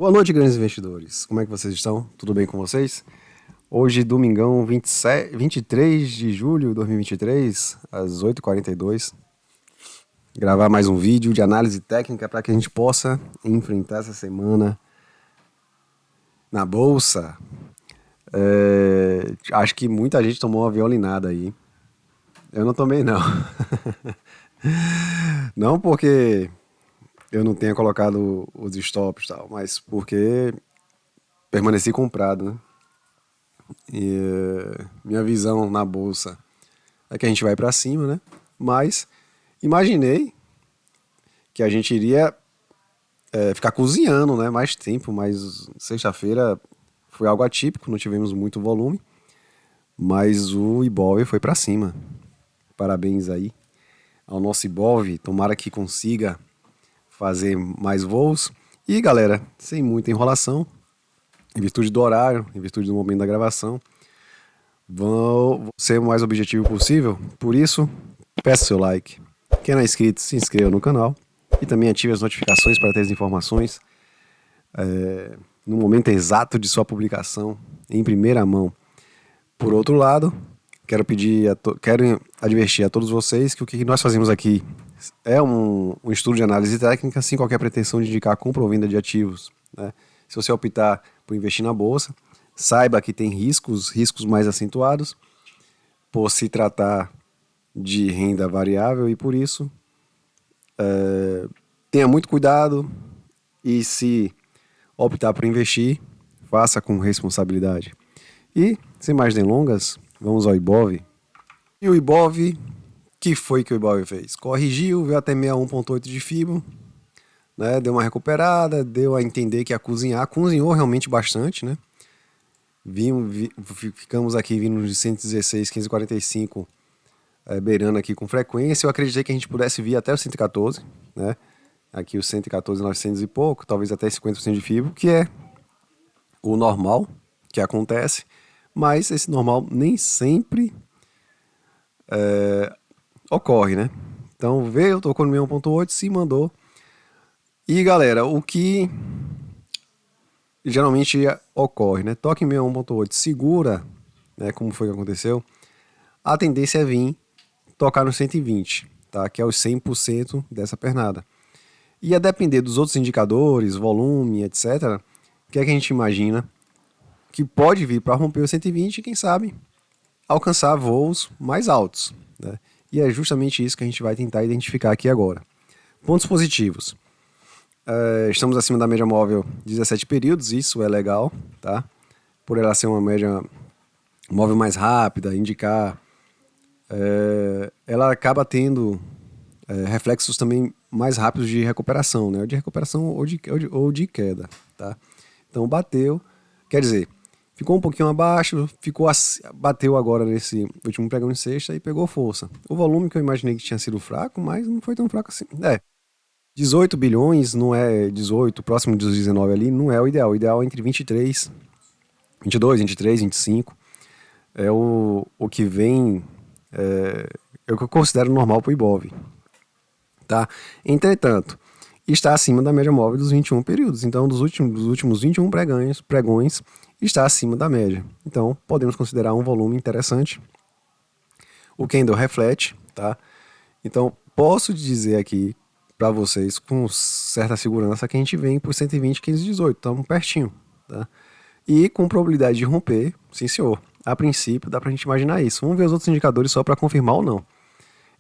Boa noite, grandes investidores. Como é que vocês estão? Tudo bem com vocês? Hoje, domingão, 23 de julho de 2023, às 8h42. Gravar mais um vídeo de análise técnica para que a gente possa enfrentar essa semana na bolsa. Acho que muita gente tomou uma violinada aí. Eu não tomei, não. Não porque eu não tenha colocado os stops e tal, mas porque permaneci comprado, né? Minha visão na bolsa é que a gente vai para cima, né? Mas imaginei que a gente iria ficar cozinhando, né? Mais tempo, mas sexta-feira foi algo atípico, não tivemos muito volume, mas o Ibov foi para cima. Parabéns aí ao nosso Ibov, tomara que consiga fazer mais voos. E galera, sem muita enrolação, em virtude do horário, em virtude do momento da gravação, vou ser o mais objetivo possível. Por isso, peço seu like. Quem não é inscrito, se inscreva no canal e também ative as notificações para ter as informações no momento exato de sua publicação, em primeira mão. Por outro lado, quero advertir a todos vocês que o que nós fazemos aqui é um estudo de análise técnica sem qualquer pretensão de indicar compra ou venda de ativos, né? Se você optar por investir na bolsa, saiba que tem riscos mais acentuados, por se tratar de renda variável e por isso tenha muito cuidado e se optar por investir, faça com responsabilidade. E, sem mais delongas, vamos ao Ibov. E o Ibov, que foi que o Ibov fez? Corrigiu, veio até 61,8 de FIBO, né? Deu uma recuperada, deu a entender que ia cozinhar, cozinhou realmente bastante, né? Ficamos aqui vindo de 116, 15,45, beirando aqui com frequência. Eu acreditei que a gente pudesse vir até o 114, né? Aqui o 114,900 e pouco, talvez até 50% de FIBO, que é o normal que acontece, mas esse normal nem sempre ocorre, né? Então veio, tocou no 61,8, se mandou. E galera, o que geralmente ocorre, né? Toca em 61,8, segura, né? Como foi que aconteceu? A tendência é vir tocar no 120, tá? Que é os 100% dessa pernada. E a depender dos outros indicadores, volume, etc., o que é que a gente imagina que pode vir para romper o 120 e, quem sabe, alcançar voos mais altos, né? E é justamente isso que a gente vai tentar identificar aqui agora. Pontos positivos. Estamos acima da média móvel 17 períodos, isso é legal, tá? Por ela ser uma média móvel mais rápida, indicar, ela acaba tendo reflexos também mais rápidos de recuperação, né? De recuperação ou de queda, tá? Então bateu, quer dizer, ficou um pouquinho abaixo, bateu agora nesse último pregão de sexta e pegou força. O volume que eu imaginei que tinha sido fraco, mas não foi tão fraco assim. 18 bilhões não é 18, próximo dos 19 ali, não é o ideal. O ideal é entre 23, 22, 23, 25. É o que vem, é o que eu considero normal para o Ibov, tá? Entretanto, está acima da média móvel dos 21 períodos. Então, dos últimos 21 pregões está acima da média. Então, podemos considerar um volume interessante. O candle reflete, tá? Então, posso dizer aqui para vocês com certa segurança que a gente vem por 120, 15, 18. Estamos pertinho, tá? E com probabilidade de romper, sim senhor. A princípio, dá para a gente imaginar isso. Vamos ver os outros indicadores só para confirmar ou não.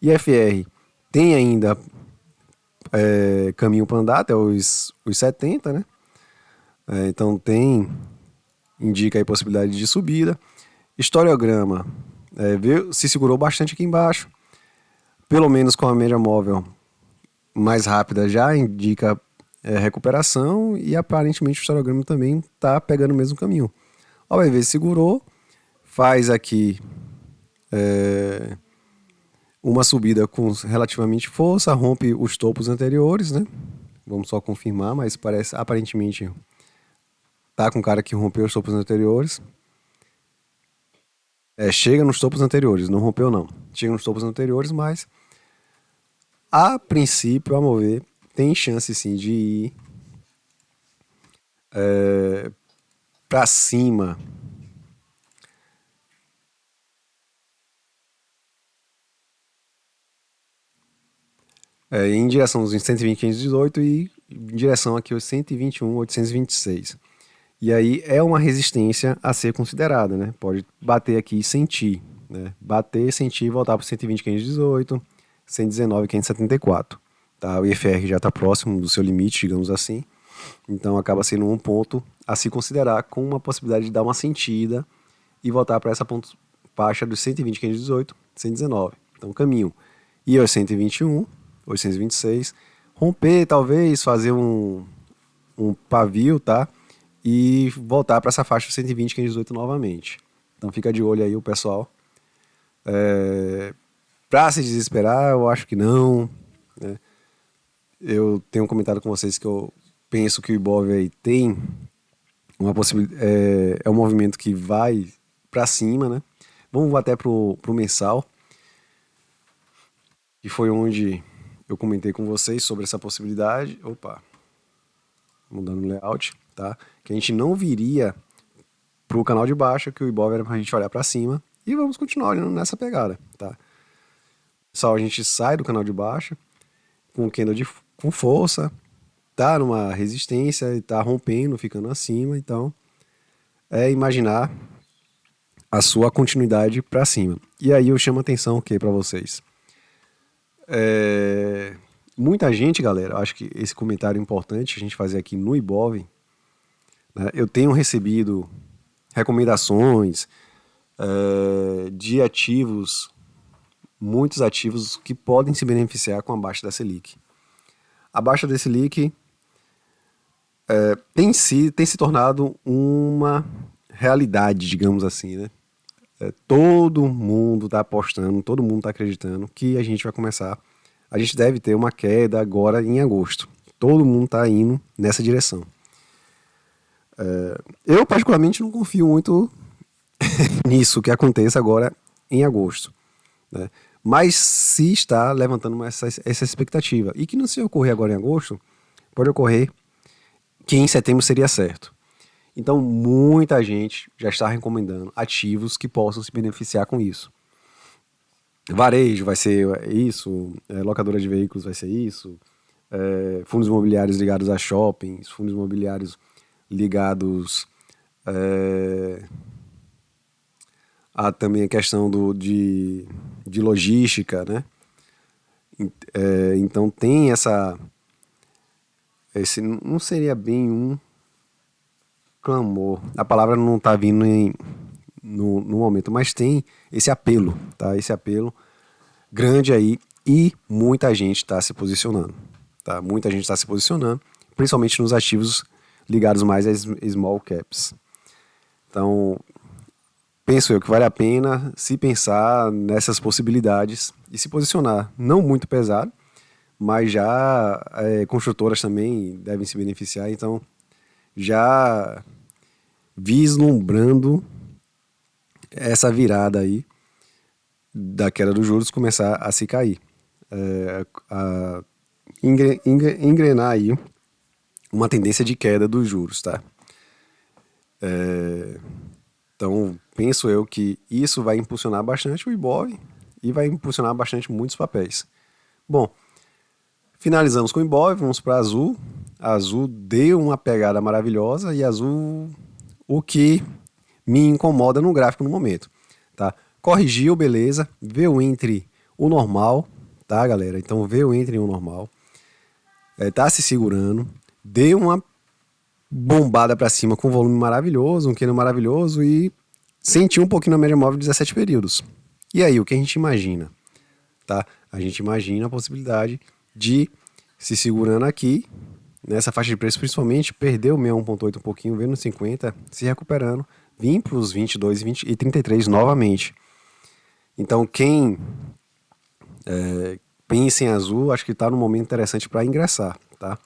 IFR tem ainda caminho para andar até os 70, né? Então indica aí possibilidade de subida. Historiograma se segurou bastante aqui embaixo, pelo menos com a média móvel mais rápida já indica recuperação e aparentemente o historiograma também está pegando o mesmo caminho. Ó, vai ver, segurou, faz aqui uma subida com relativamente força, rompe os topos anteriores, né? Vamos só confirmar, mas parece aparentemente tá com cara que rompeu os topos anteriores. Chega nos topos anteriores, não rompeu não. Chega nos topos anteriores, mas a princípio, a mover, tem chance sim de ir para cima, em direção aos 120, 518 e em direção aqui aos 121, 826. E aí é uma resistência a ser considerada, né? Pode bater aqui e sentir, né? Bater, sentir e voltar para 120, 518, 119, 574. Tá? O IFR já está próximo do seu limite, digamos assim. Então acaba sendo um ponto a se considerar com uma possibilidade de dar uma sentida e voltar para essa faixa dos 120, 518, 119. Então caminho. E aos 121, 826, romper talvez, fazer um pavio, tá? E voltar para essa faixa dos 120, 518 novamente. Então fica de olho aí o pessoal. Para se desesperar, eu acho que não, né? Eu tenho comentado com vocês que eu penso que o Ibov aí tem uma possibilidade, é um movimento que vai para cima, né? Vamos até pro mensal, que foi onde eu comentei com vocês sobre essa possibilidade. Opa, mudando o layout, tá? Que a gente não viria pro canal de baixo, que o Ibov era pra gente olhar para cima, e vamos continuar olhando nessa pegada, tá? Só a gente sai do canal de baixo com o candle com força, tá numa resistência e tá rompendo, ficando acima, então é imaginar a sua continuidade para cima. E aí eu chamo a atenção o que para vocês? Muita gente, galera, acho que esse comentário é importante a gente fazer aqui no Ibov, né? Eu tenho recebido recomendações de ativos, muitos ativos que podem se beneficiar com a baixa da Selic. A baixa da Selic tem se tornado uma realidade, digamos assim, né? Todo mundo está apostando, todo mundo está acreditando que a gente vai começar. A gente deve ter uma queda agora em agosto. Todo mundo está indo nessa direção. Eu, particularmente, não confio muito nisso que aconteça agora em agosto, né? Mas se está levantando essa expectativa. E que não se ocorrer agora em agosto, pode ocorrer que em setembro seria certo. Então, muita gente já está recomendando ativos que possam se beneficiar com isso. Varejo vai ser isso, locadora de veículos vai ser isso, fundos imobiliários ligados a shoppings, fundos imobiliários ligados a também a questão de logística, né? Então tem esse não seria bem um clamor, a palavra não está vindo no momento, mas tem esse apelo, tá? Esse apelo grande aí e muita gente está se posicionando, tá? Muita gente está se posicionando, principalmente nos ativos ligados mais a small caps. Então, penso eu que vale a pena se pensar nessas possibilidades e se posicionar, não muito pesado, mas já construtoras também devem se beneficiar, então já vislumbrando essa virada aí da queda dos juros começar a se cair, a engrenar aí uma tendência de queda dos juros, tá? Então, penso eu que isso vai impulsionar bastante o Ibov e vai impulsionar bastante muitos papéis. Bom, finalizamos com o Ibov, vamos para a Azul. A Azul deu uma pegada maravilhosa e a Azul, o que me incomoda no gráfico no momento, tá? Corrigiu, beleza, veio entre o normal, tá, galera? Então veio entre o normal, tá se segurando, deu uma bombada para cima com volume maravilhoso, um candle maravilhoso e sentiu um pouquinho na média móvel de 17 períodos. E aí, o que a gente imagina? Tá? A gente imagina a possibilidade de se segurando aqui, nessa faixa de preço principalmente, perder o 61.8 um pouquinho, vendo 50, se recuperando, vir para os 22 e 33 novamente. Então, quem pensa em azul, acho que está num momento interessante para ingressar, tá?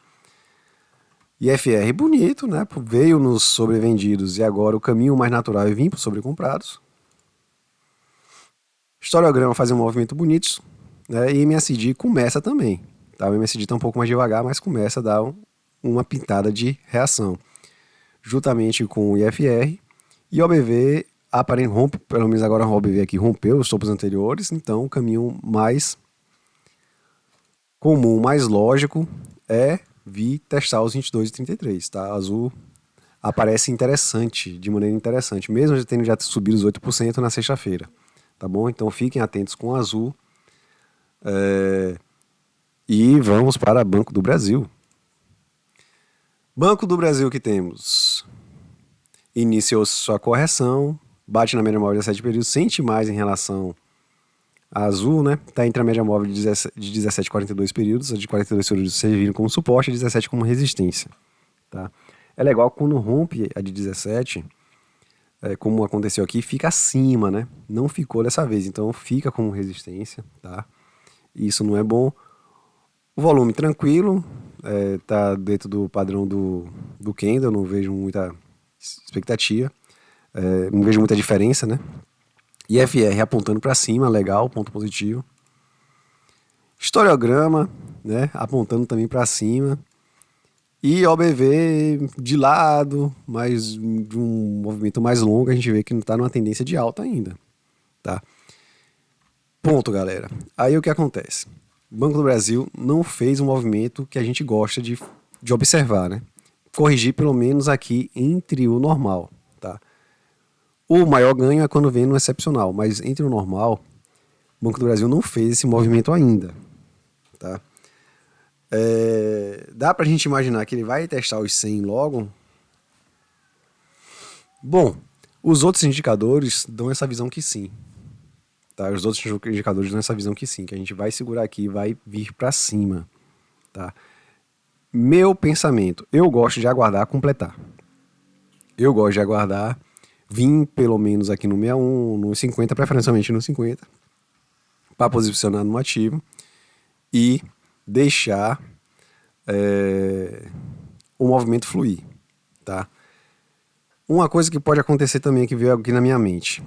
IFR bonito, né? Veio nos sobrevendidos e agora o caminho mais natural é vir para os sobrecomprados. Historiograma faz um movimento bonito, né? E MSD começa também, tá? O MSD está um pouco mais devagar, mas começa a dar uma pintada de reação. juntamente com o IFR, e o OBV aparentemente rompe, pelo menos agora o OBV aqui rompeu os topos anteriores, então o caminho mais comum, mais lógico é vir testar os 22 e 33, tá? Azul aparece interessante, de maneira interessante, mesmo já tendo já subido os 8% na sexta-feira, tá bom? Então fiquem atentos com o azul. E vamos para Banco do Brasil. Banco do Brasil que temos. Iniciou sua correção, bate na média móvel de 17 períodos, sente mais em relação a azul, né? Está entre a média móvel de 17 e 42 períodos, a de 42 períodos servindo como suporte e 17 como resistência. Tá? É legal quando rompe a de 17, como aconteceu aqui, fica acima, né? Não ficou dessa vez, então fica como resistência, tá? Isso não é bom. O volume tranquilo, tá dentro do padrão do candle, não vejo muita expectativa, não vejo muita diferença, né? IFR apontando para cima, legal, ponto positivo. Historiograma, né, apontando também para cima. E OBV de lado, mas de um movimento mais longo, a gente vê que não está numa tendência de alta ainda, tá? Ponto, galera. Aí o que acontece? O Banco do Brasil não fez um movimento que a gente gosta de observar, né? Corrigir pelo menos aqui entre o normal, tá? O maior ganho é quando vem no excepcional, mas entre o normal, o Banco do Brasil não fez esse movimento ainda, tá? Dá pra gente imaginar que ele vai testar os 100 logo? Bom, os outros indicadores dão essa visão que sim, tá? Os outros indicadores dão essa visão que sim, que a gente vai segurar aqui e vai vir para cima, tá? Meu pensamento, eu gosto de aguardar completar. Eu gosto de aguardar, vir pelo menos aqui no 61, no 50, preferencialmente no 50, para posicionar no ativo e deixar o movimento fluir, tá? Uma coisa que pode acontecer também, que veio aqui na minha mente,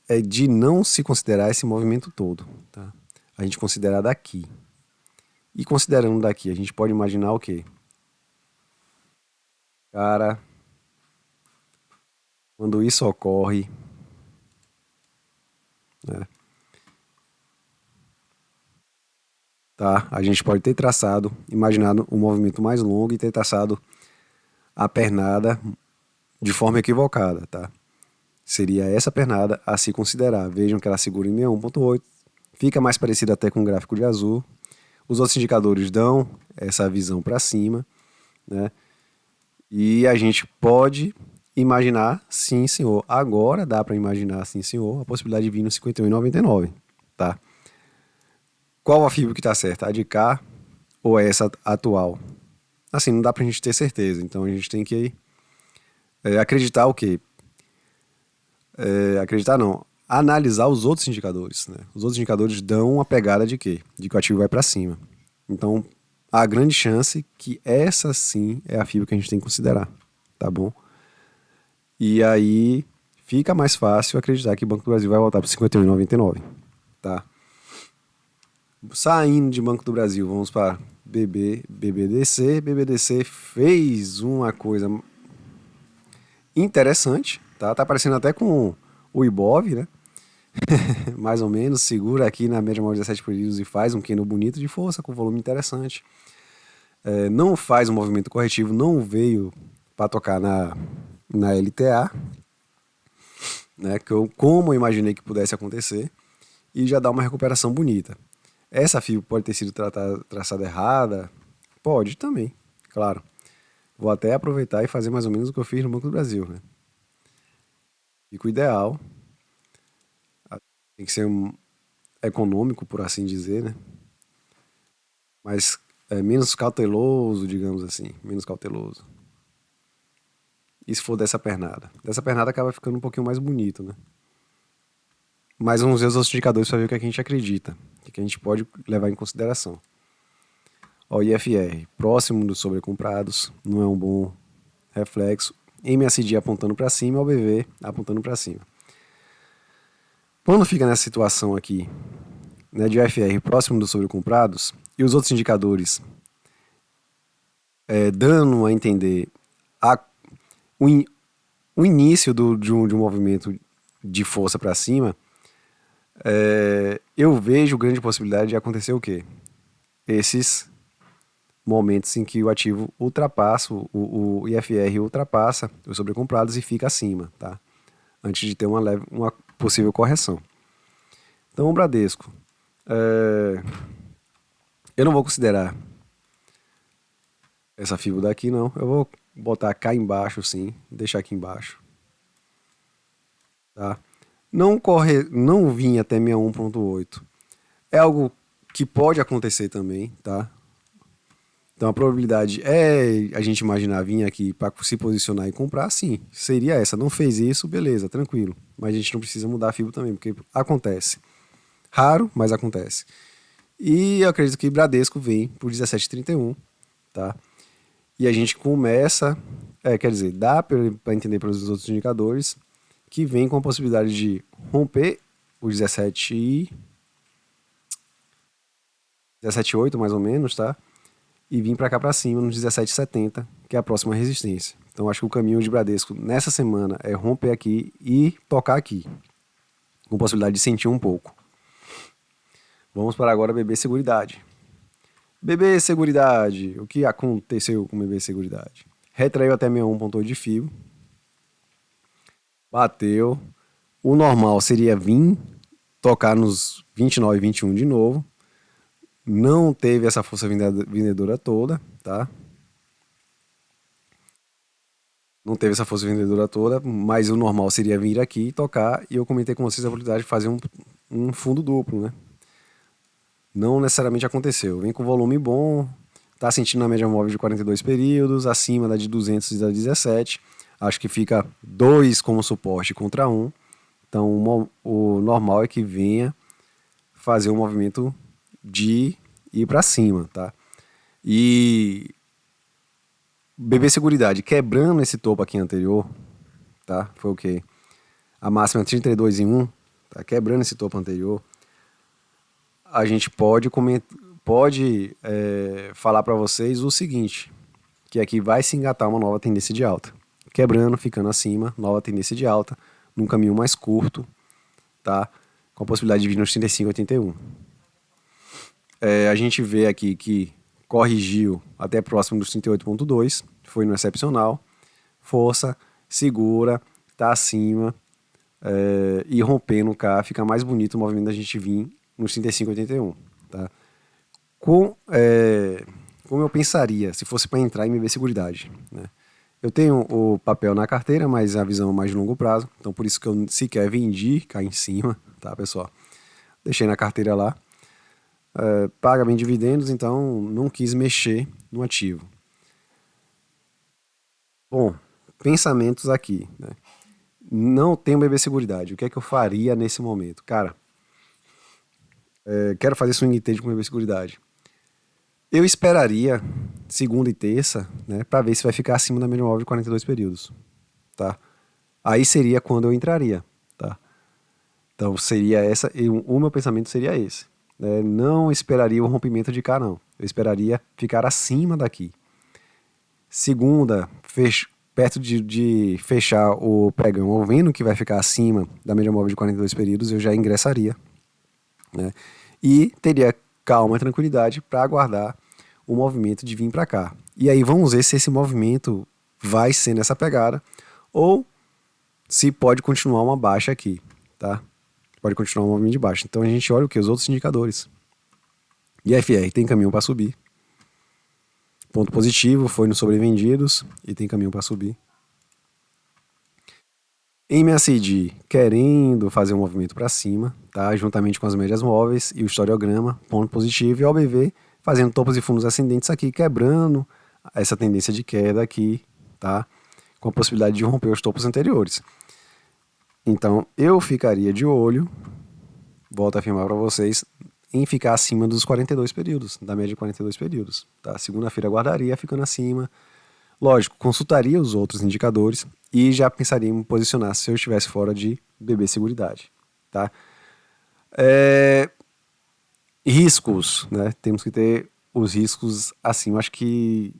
é de não se considerar esse movimento todo, tá? A gente considerar daqui. E considerando daqui, a gente pode imaginar o quê? Cara, quando isso ocorre, né, tá? A gente pode ter traçado, imaginado um movimento mais longo e ter traçado a pernada de forma equivocada, tá? Seria essa pernada a se considerar. Vejam que ela segura em 61.8, fica mais parecida até com o gráfico de azul. Os outros indicadores dão essa visão para cima, né? E a gente pode imaginar, sim, senhor. Agora dá para imaginar, sim, senhor, a possibilidade de vir no 51,99, tá? Qual a fibra que está certa? A de cá ou essa atual? Assim, não dá para a gente ter certeza. Então a gente tem que acreditar o quê? Acreditar não. Analisar os outros indicadores, né? Os outros indicadores dão uma pegada de quê? De que o ativo vai para cima. Então, há grande chance que essa sim é a fibra que a gente tem que considerar, tá bom? E aí fica mais fácil acreditar que o Banco do Brasil vai voltar para 51,99, tá? Saindo de Banco do Brasil, vamos para BBDC. BBDC fez uma coisa interessante, tá? Tá parecendo até com o Ibov, né? Mais ou menos, segura aqui na média móvel de 17 períodos e faz um candle bonito de força, com volume interessante. Não faz um movimento corretivo, não veio para tocar na LTA, né? Como eu imaginei que pudesse acontecer, e já dá uma recuperação bonita. Essa fibra pode ter sido traçada errada? Pode também, claro. Vou até aproveitar e fazer mais ou menos o que eu fiz no Banco do Brasil, né? Fica o ideal. Tem que ser econômico, por assim dizer, né? Mas menos cauteloso, digamos assim. Menos cauteloso. E se for dessa pernada? Dessa pernada acaba ficando um pouquinho mais bonito, né? Mas vamos ver os outros indicadores para ver o que a gente acredita. O que a gente pode levar em consideração. Ó, IFR, próximo dos sobrecomprados, não é um bom reflexo. MACD apontando para cima, OBV apontando para cima. Quando fica nessa situação aqui, né, de IFR próximo dos sobrecomprados e os outros indicadores dando a entender o, in- o início de um movimento de força para cima, eu vejo grande possibilidade de acontecer o quê? Esses momentos em que o ativo ultrapassa, o IFR ultrapassa os sobrecomprados e fica acima, tá? Antes de ter uma possível correção. Então, o Bradesco, eu não vou considerar essa fibra daqui, não. Eu vou botar cá embaixo, sim, deixar aqui embaixo, tá? Não vim até 61,8. É algo que pode acontecer também, tá? Então a probabilidade é a gente imaginar vir aqui para se posicionar e comprar, sim, seria essa. Não fez isso, beleza, tranquilo. Mas a gente não precisa mudar a fibra também, porque acontece. Raro, mas acontece. E eu acredito que Bradesco vem por 17,31, tá? E a gente começa, quer dizer, dá para entender pelos outros indicadores que vem com a possibilidade de romper o 17,8 mais ou menos, tá? E vir para cá para cima no 17,70, que é a próxima resistência. Então acho que o caminho de Bradesco nessa semana é romper aqui e tocar aqui, com possibilidade de sentir um pouco. Vamos para agora BB Seguridade. BB Seguridade, o que aconteceu com BB Seguridade? Retraiu até 61,8 de fio, bateu. O normal seria vir tocar nos 29, 21 de novo. Não teve essa força vendedora toda, tá? Não teve essa força vendedora toda, mas o normal seria vir aqui e tocar. E eu comentei com vocês a possibilidade de fazer um fundo duplo, né? Não necessariamente aconteceu. Vem com volume bom, tá sentindo a média móvel de 42 períodos, acima da de 200 e da 17. Acho que fica 2 como suporte contra 1. Então o normal é que venha fazer um movimento de ir para cima, tá? E BB Seguridade quebrando esse topo aqui anterior, tá? Foi o quê? A máxima é 32 em 1, tá? Quebrando esse topo anterior. A gente pode falar para vocês o seguinte, que aqui vai se engatar uma nova tendência de alta. Quebrando, ficando acima, nova tendência de alta, num caminho mais curto, tá? Com a possibilidade de vir nos 35,81. A gente vê aqui que corrigiu até próximo dos 38,2, foi no excepcional, força, segura, tá acima, e rompendo cá, fica mais bonito o movimento da gente vir nos 35,81, tá? Como eu pensaria se fosse para entrar em MB Seguridade, né? Eu tenho o papel na carteira, mas a visão é mais de longo prazo, então por isso que eu sequer vendi cá em cima, tá, pessoal? Deixei na carteira lá. Paga bem dividendos, então não quis mexer no ativo. Bom, pensamentos aqui, né? Não tenho BB Seguridade. O que é que eu faria nesse momento? Cara, quero fazer swing trade com BB Seguridade. Eu esperaria segunda e terça, né, para ver se vai ficar acima da média móvel de 42 períodos, tá? Aí seria quando eu entraria, tá? Então seria essa, o meu pensamento seria esse, né? Não esperaria o rompimento de cá, não. Eu esperaria ficar acima daqui. Segunda, perto de fechar o pregão, ou vendo que vai ficar acima da média móvel de 42 períodos, eu já ingressaria, né? E teria calma e tranquilidade para aguardar o movimento de vir para cá. E aí vamos ver se esse movimento vai ser nessa pegada ou se pode continuar uma baixa aqui, tá? Pode continuar um movimento de baixa. Então a gente olha o que? Os outros indicadores. IFR tem caminho para subir. Ponto positivo foi nos sobrevendidos e tem caminho para subir. MACD querendo fazer um movimento para cima, tá? Juntamente com as médias móveis e o historiograma, ponto positivo, e o OBV fazendo topos e fundos ascendentes aqui, quebrando essa tendência de queda aqui, tá? Com a possibilidade de romper os topos anteriores. Então eu ficaria de olho, volto a afirmar para vocês, em ficar acima dos 42 períodos, da média de 42 períodos, tá? Segunda-feira aguardaria ficando acima. Lógico, consultaria os outros indicadores e já pensaria em me posicionar se eu estivesse fora de BB Seguridade, tá? Riscos, né? Temos que ter os riscos assim. Eu acho que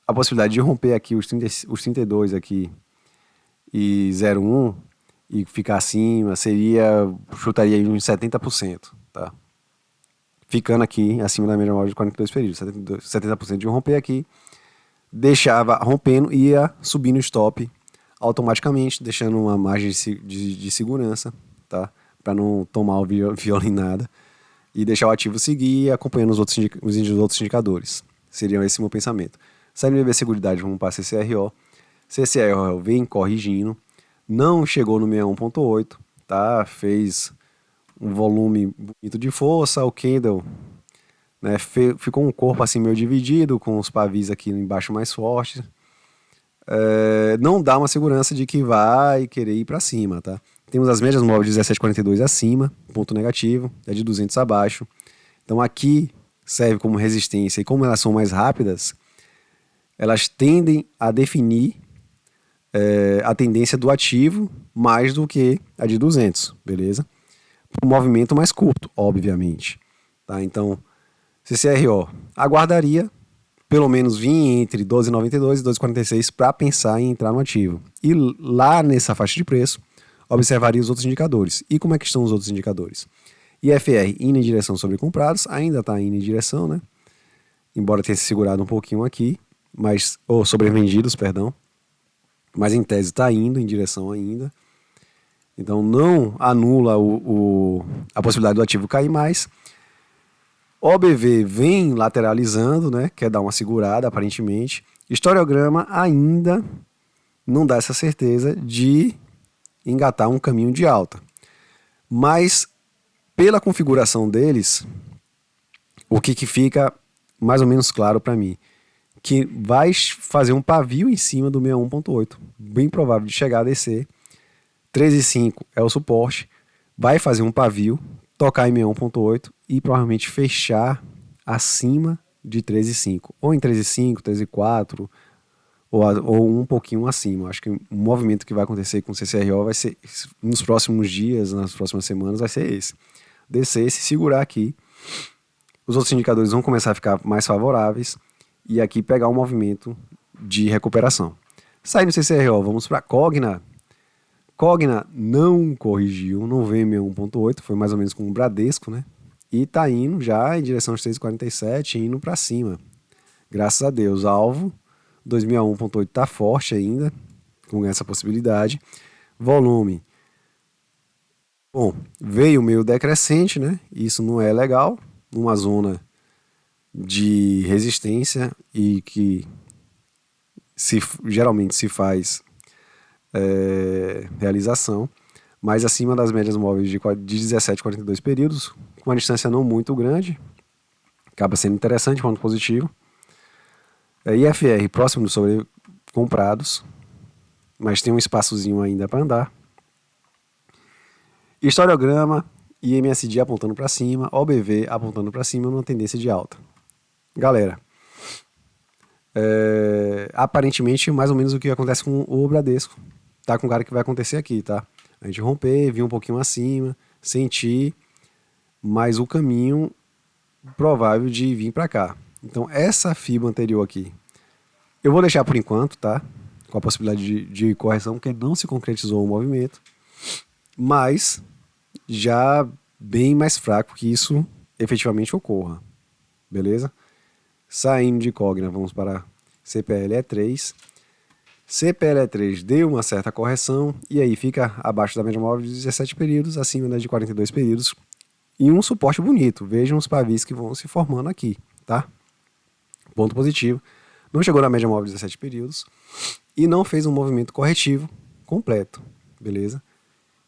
a possibilidade de romper aqui os 32 aqui e 0,1 e ficar acima chutaria aí uns 70%, tá? Ficando aqui acima da média móvel de 42 períodos, 70% de romper aqui, deixava rompendo e ia subindo o stop automaticamente, deixando uma margem de segurança, tá? Para não tomar o violinada e deixar o ativo seguir acompanhando os outros indicadores. Seria esse o meu pensamento. Saindo do BB Seguridade, vamos para a CCRO. CCRO vem corrigindo, não chegou no 61.8, tá? Fez um volume bonito de força, o candle, né, ficou um corpo assim meio dividido, com os pavis aqui embaixo mais fortes. Não dá uma segurança de que vai querer ir para cima, tá? Temos as médias móveis de 17,42 acima, ponto negativo, é de 200 abaixo. Então aqui serve como resistência, e como elas são mais rápidas, elas tendem a definir a tendência do ativo mais do que a de 200, beleza? Um movimento mais curto, obviamente. Tá? Então, CCRO aguardaria pelo menos vir entre 12,92 e 12,46 para pensar em entrar no ativo. E lá nessa faixa de preço, observaria os outros indicadores. E como é que estão os outros indicadores? IFR indo em direção sobre comprados, ainda está indo em direção, né? Embora tenha se segurado um pouquinho aqui, ou sobrevendidos, perdão. Mas em tese está indo em direção ainda. Então não anula a possibilidade do ativo cair mais. OBV vem lateralizando, né? Quer dar uma segurada aparentemente. Historiograma ainda não dá essa certeza de engatar um caminho de alta. Mas pela configuração deles, o que fica mais ou menos claro para mim? Que vai fazer um pavio em cima do 61.8. Bem provável de chegar a descer. 13,5 é o suporte. Vai fazer um pavio, tocar em 61.8 e provavelmente fechar acima de 13,5. Ou em 13,5, 13,4 ou um pouquinho acima. Acho que o movimento que vai acontecer com o CCRO vai ser, nos próximos dias, nas próximas semanas, vai ser esse. Descer, se segurar aqui. Os outros indicadores vão começar a ficar mais favoráveis e aqui pegar um movimento de recuperação. Saindo do CCRO, vamos para Cogna. Cogna não corrigiu, não veio 61.8, foi mais ou menos como o Bradesco, né? E tá indo já em direção aos 3,47, indo para cima. Graças a Deus, alvo 2001.8 tá forte ainda, com essa possibilidade. Volume, bom, veio meio decrescente, né? Isso não é legal, numa zona de resistência e que geralmente se faz realização, mas acima das médias móveis de 17,42 períodos, com uma distância não muito grande, acaba sendo interessante, ponto positivo. IFR próximo dos sobrecomprados, mas tem um espaçozinho ainda para andar. Historiograma e MSD apontando para cima, OBV apontando para cima numa tendência de alta. Galera, aparentemente mais ou menos o que acontece com o Bradesco, tá com o cara que vai acontecer aqui, tá? A gente romper, vir um pouquinho acima, sentir, mas o caminho provável de vir para cá. Então essa FIBA anterior aqui, eu vou deixar por enquanto, tá? Com a possibilidade de correção, porque não se concretizou o movimento, mas já bem mais fraco que isso efetivamente ocorra, beleza? Saindo de Cogna, vamos para CPLE3. CPLE3 deu uma certa correção e aí fica abaixo da média móvel de 17 períodos, acima da de 42 períodos e um suporte bonito. Vejam os pavis que vão se formando aqui, tá? Ponto positivo. Não chegou na média móvel de 17 períodos e não fez um movimento corretivo completo, beleza?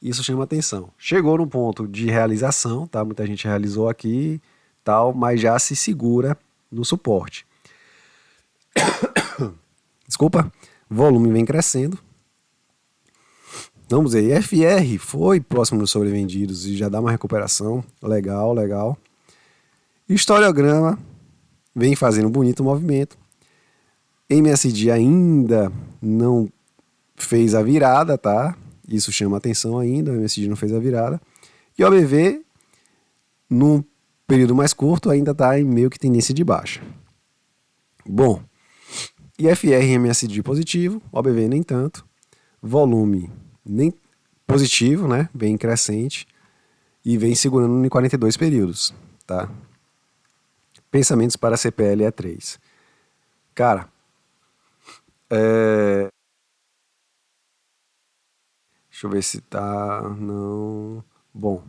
Isso chama atenção. Chegou no ponto de realização, tá? Muita gente realizou aqui, tal, mas já se segura no suporte. Desculpa, volume vem crescendo. Vamos ver, FR foi próximo dos sobrevendidos e já dá uma recuperação, legal, legal. Historiograma vem fazendo um bonito movimento. MSD ainda não fez a virada, tá? Isso chama atenção ainda, o MSD não fez a virada. E o OBV, num período mais curto, ainda está em meio que tendência de baixa. Bom, IFR e MSD positivo, OBV nem tanto, volume nem positivo, né? Bem crescente e vem segurando em 42 períodos, tá? Pensamentos para CPL E3. Cara, deixa eu ver se tá. Não. Bom,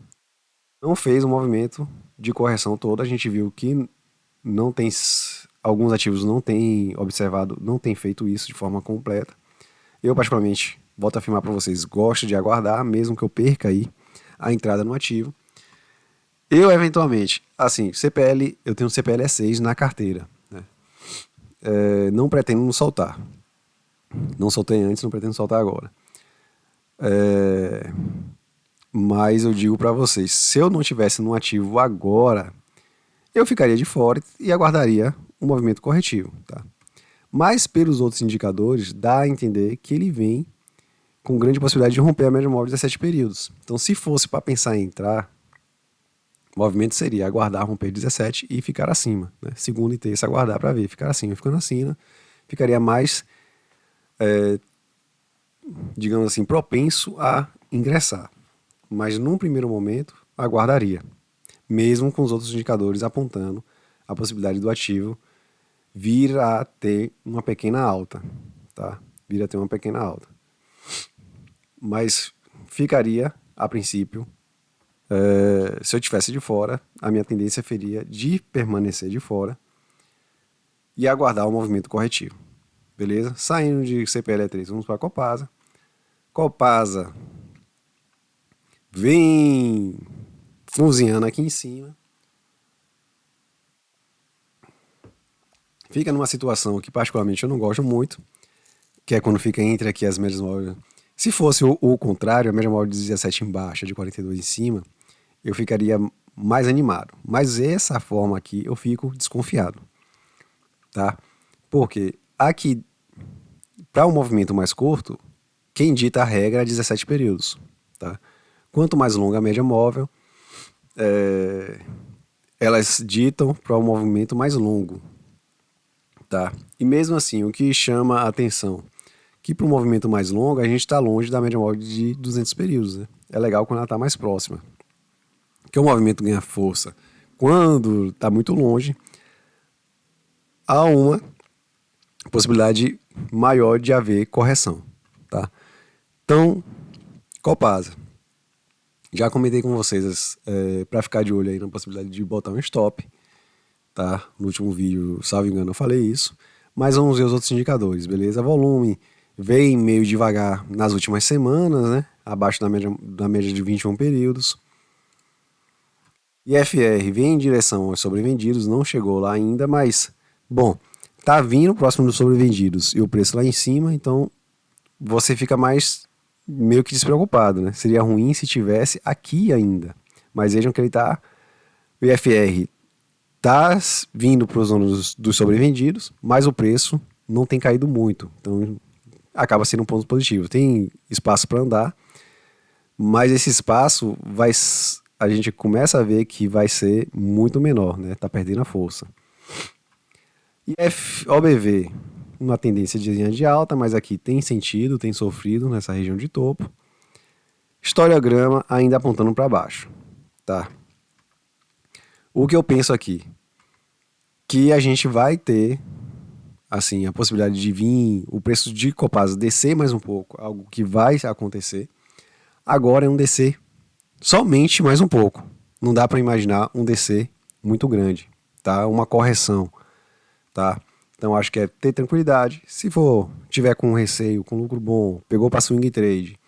não fez o movimento de correção todo. A gente viu que não tem. Alguns ativos não têm observado, não tem feito isso de forma completa. Eu, particularmente, volto a afirmar para vocês, gosto de aguardar, mesmo que eu perca aí a entrada no ativo. Eu, eventualmente, assim, CPL, eu tenho CPL E6 na carteira. Né? Não pretendo soltar. Não soltei antes, não pretendo soltar agora. Mas eu digo para vocês, se eu não tivesse no ativo agora, eu ficaria de fora e aguardaria um movimento corretivo. Tá? Mas pelos outros indicadores, dá a entender que ele vem com grande possibilidade de romper a média móvel de 17 períodos. Então, se fosse para pensar em entrar, o movimento seria aguardar romper 17 e ficar acima. Né? Segunda e terça aguardar para ver, ficar acima. Ficando acima, ficaria mais, digamos assim, propenso a ingressar. Mas num primeiro momento, aguardaria. Mesmo com os outros indicadores apontando a possibilidade do ativo vir a ter uma pequena alta. Tá? Vir a ter uma pequena alta. Mas ficaria, a princípio, se eu tivesse de fora, a minha tendência seria de permanecer de fora e aguardar o movimento corretivo. Beleza? Saindo de CPL3, vamos para a Copasa. Copasa vem cozinhando aqui em cima. Fica numa situação que particularmente eu não gosto muito, que é quando fica entre aqui as médias móveis. Se fosse o contrário, a média móvel de 17 embaixo, de 42 em cima, eu ficaria mais animado. Mas essa forma aqui eu fico desconfiado. Tá? Porque aqui, para um movimento mais curto, quem dita a regra é 17 períodos. Tá? Quanto mais longa a média móvel, elas ditam para um movimento mais longo. Tá? E mesmo assim, o que chama a atenção que para um movimento mais longo, a gente está longe da média móvel de 200 períodos. Né? É legal quando ela está mais próxima. Porque o movimento ganha força quando está muito longe, há uma possibilidade maior de haver correção. Tá? Então, Copasa. Já comentei com vocês para ficar de olho aí na possibilidade de botar um stop. Tá? No último vídeo, salvo engano, eu falei isso. Mas vamos ver os outros indicadores, beleza? Volume vem meio devagar nas últimas semanas, né? Abaixo da média de 21 períodos. IFR vem em direção aos sobrevendidos, não chegou lá ainda, mas, bom, tá vindo próximo dos sobrevendidos e o preço lá em cima, então você fica mais meio que despreocupado, né? Seria ruim se tivesse aqui ainda. Mas vejam que ele tá. O IFR tá vindo para os donos dos sobrevendidos, mas o preço não tem caído muito. Então acaba sendo um ponto positivo. Tem espaço para andar, mas esse espaço a gente começa a ver que vai ser muito menor, né? Tá perdendo a força. E OBV, uma tendência de alta, mas aqui tem sentido, tem sofrido nessa região de topo. Historiograma ainda apontando para baixo, tá? O que eu penso aqui, que a gente vai ter, assim, a possibilidade de vir o preço de Copasa descer mais um pouco, algo que vai acontecer. Agora é um descer somente mais um pouco. Não dá para imaginar um descer muito grande, tá? Uma correção, tá? Então acho que é ter tranquilidade. Se for tiver com receio, com lucro bom, pegou para swing trade,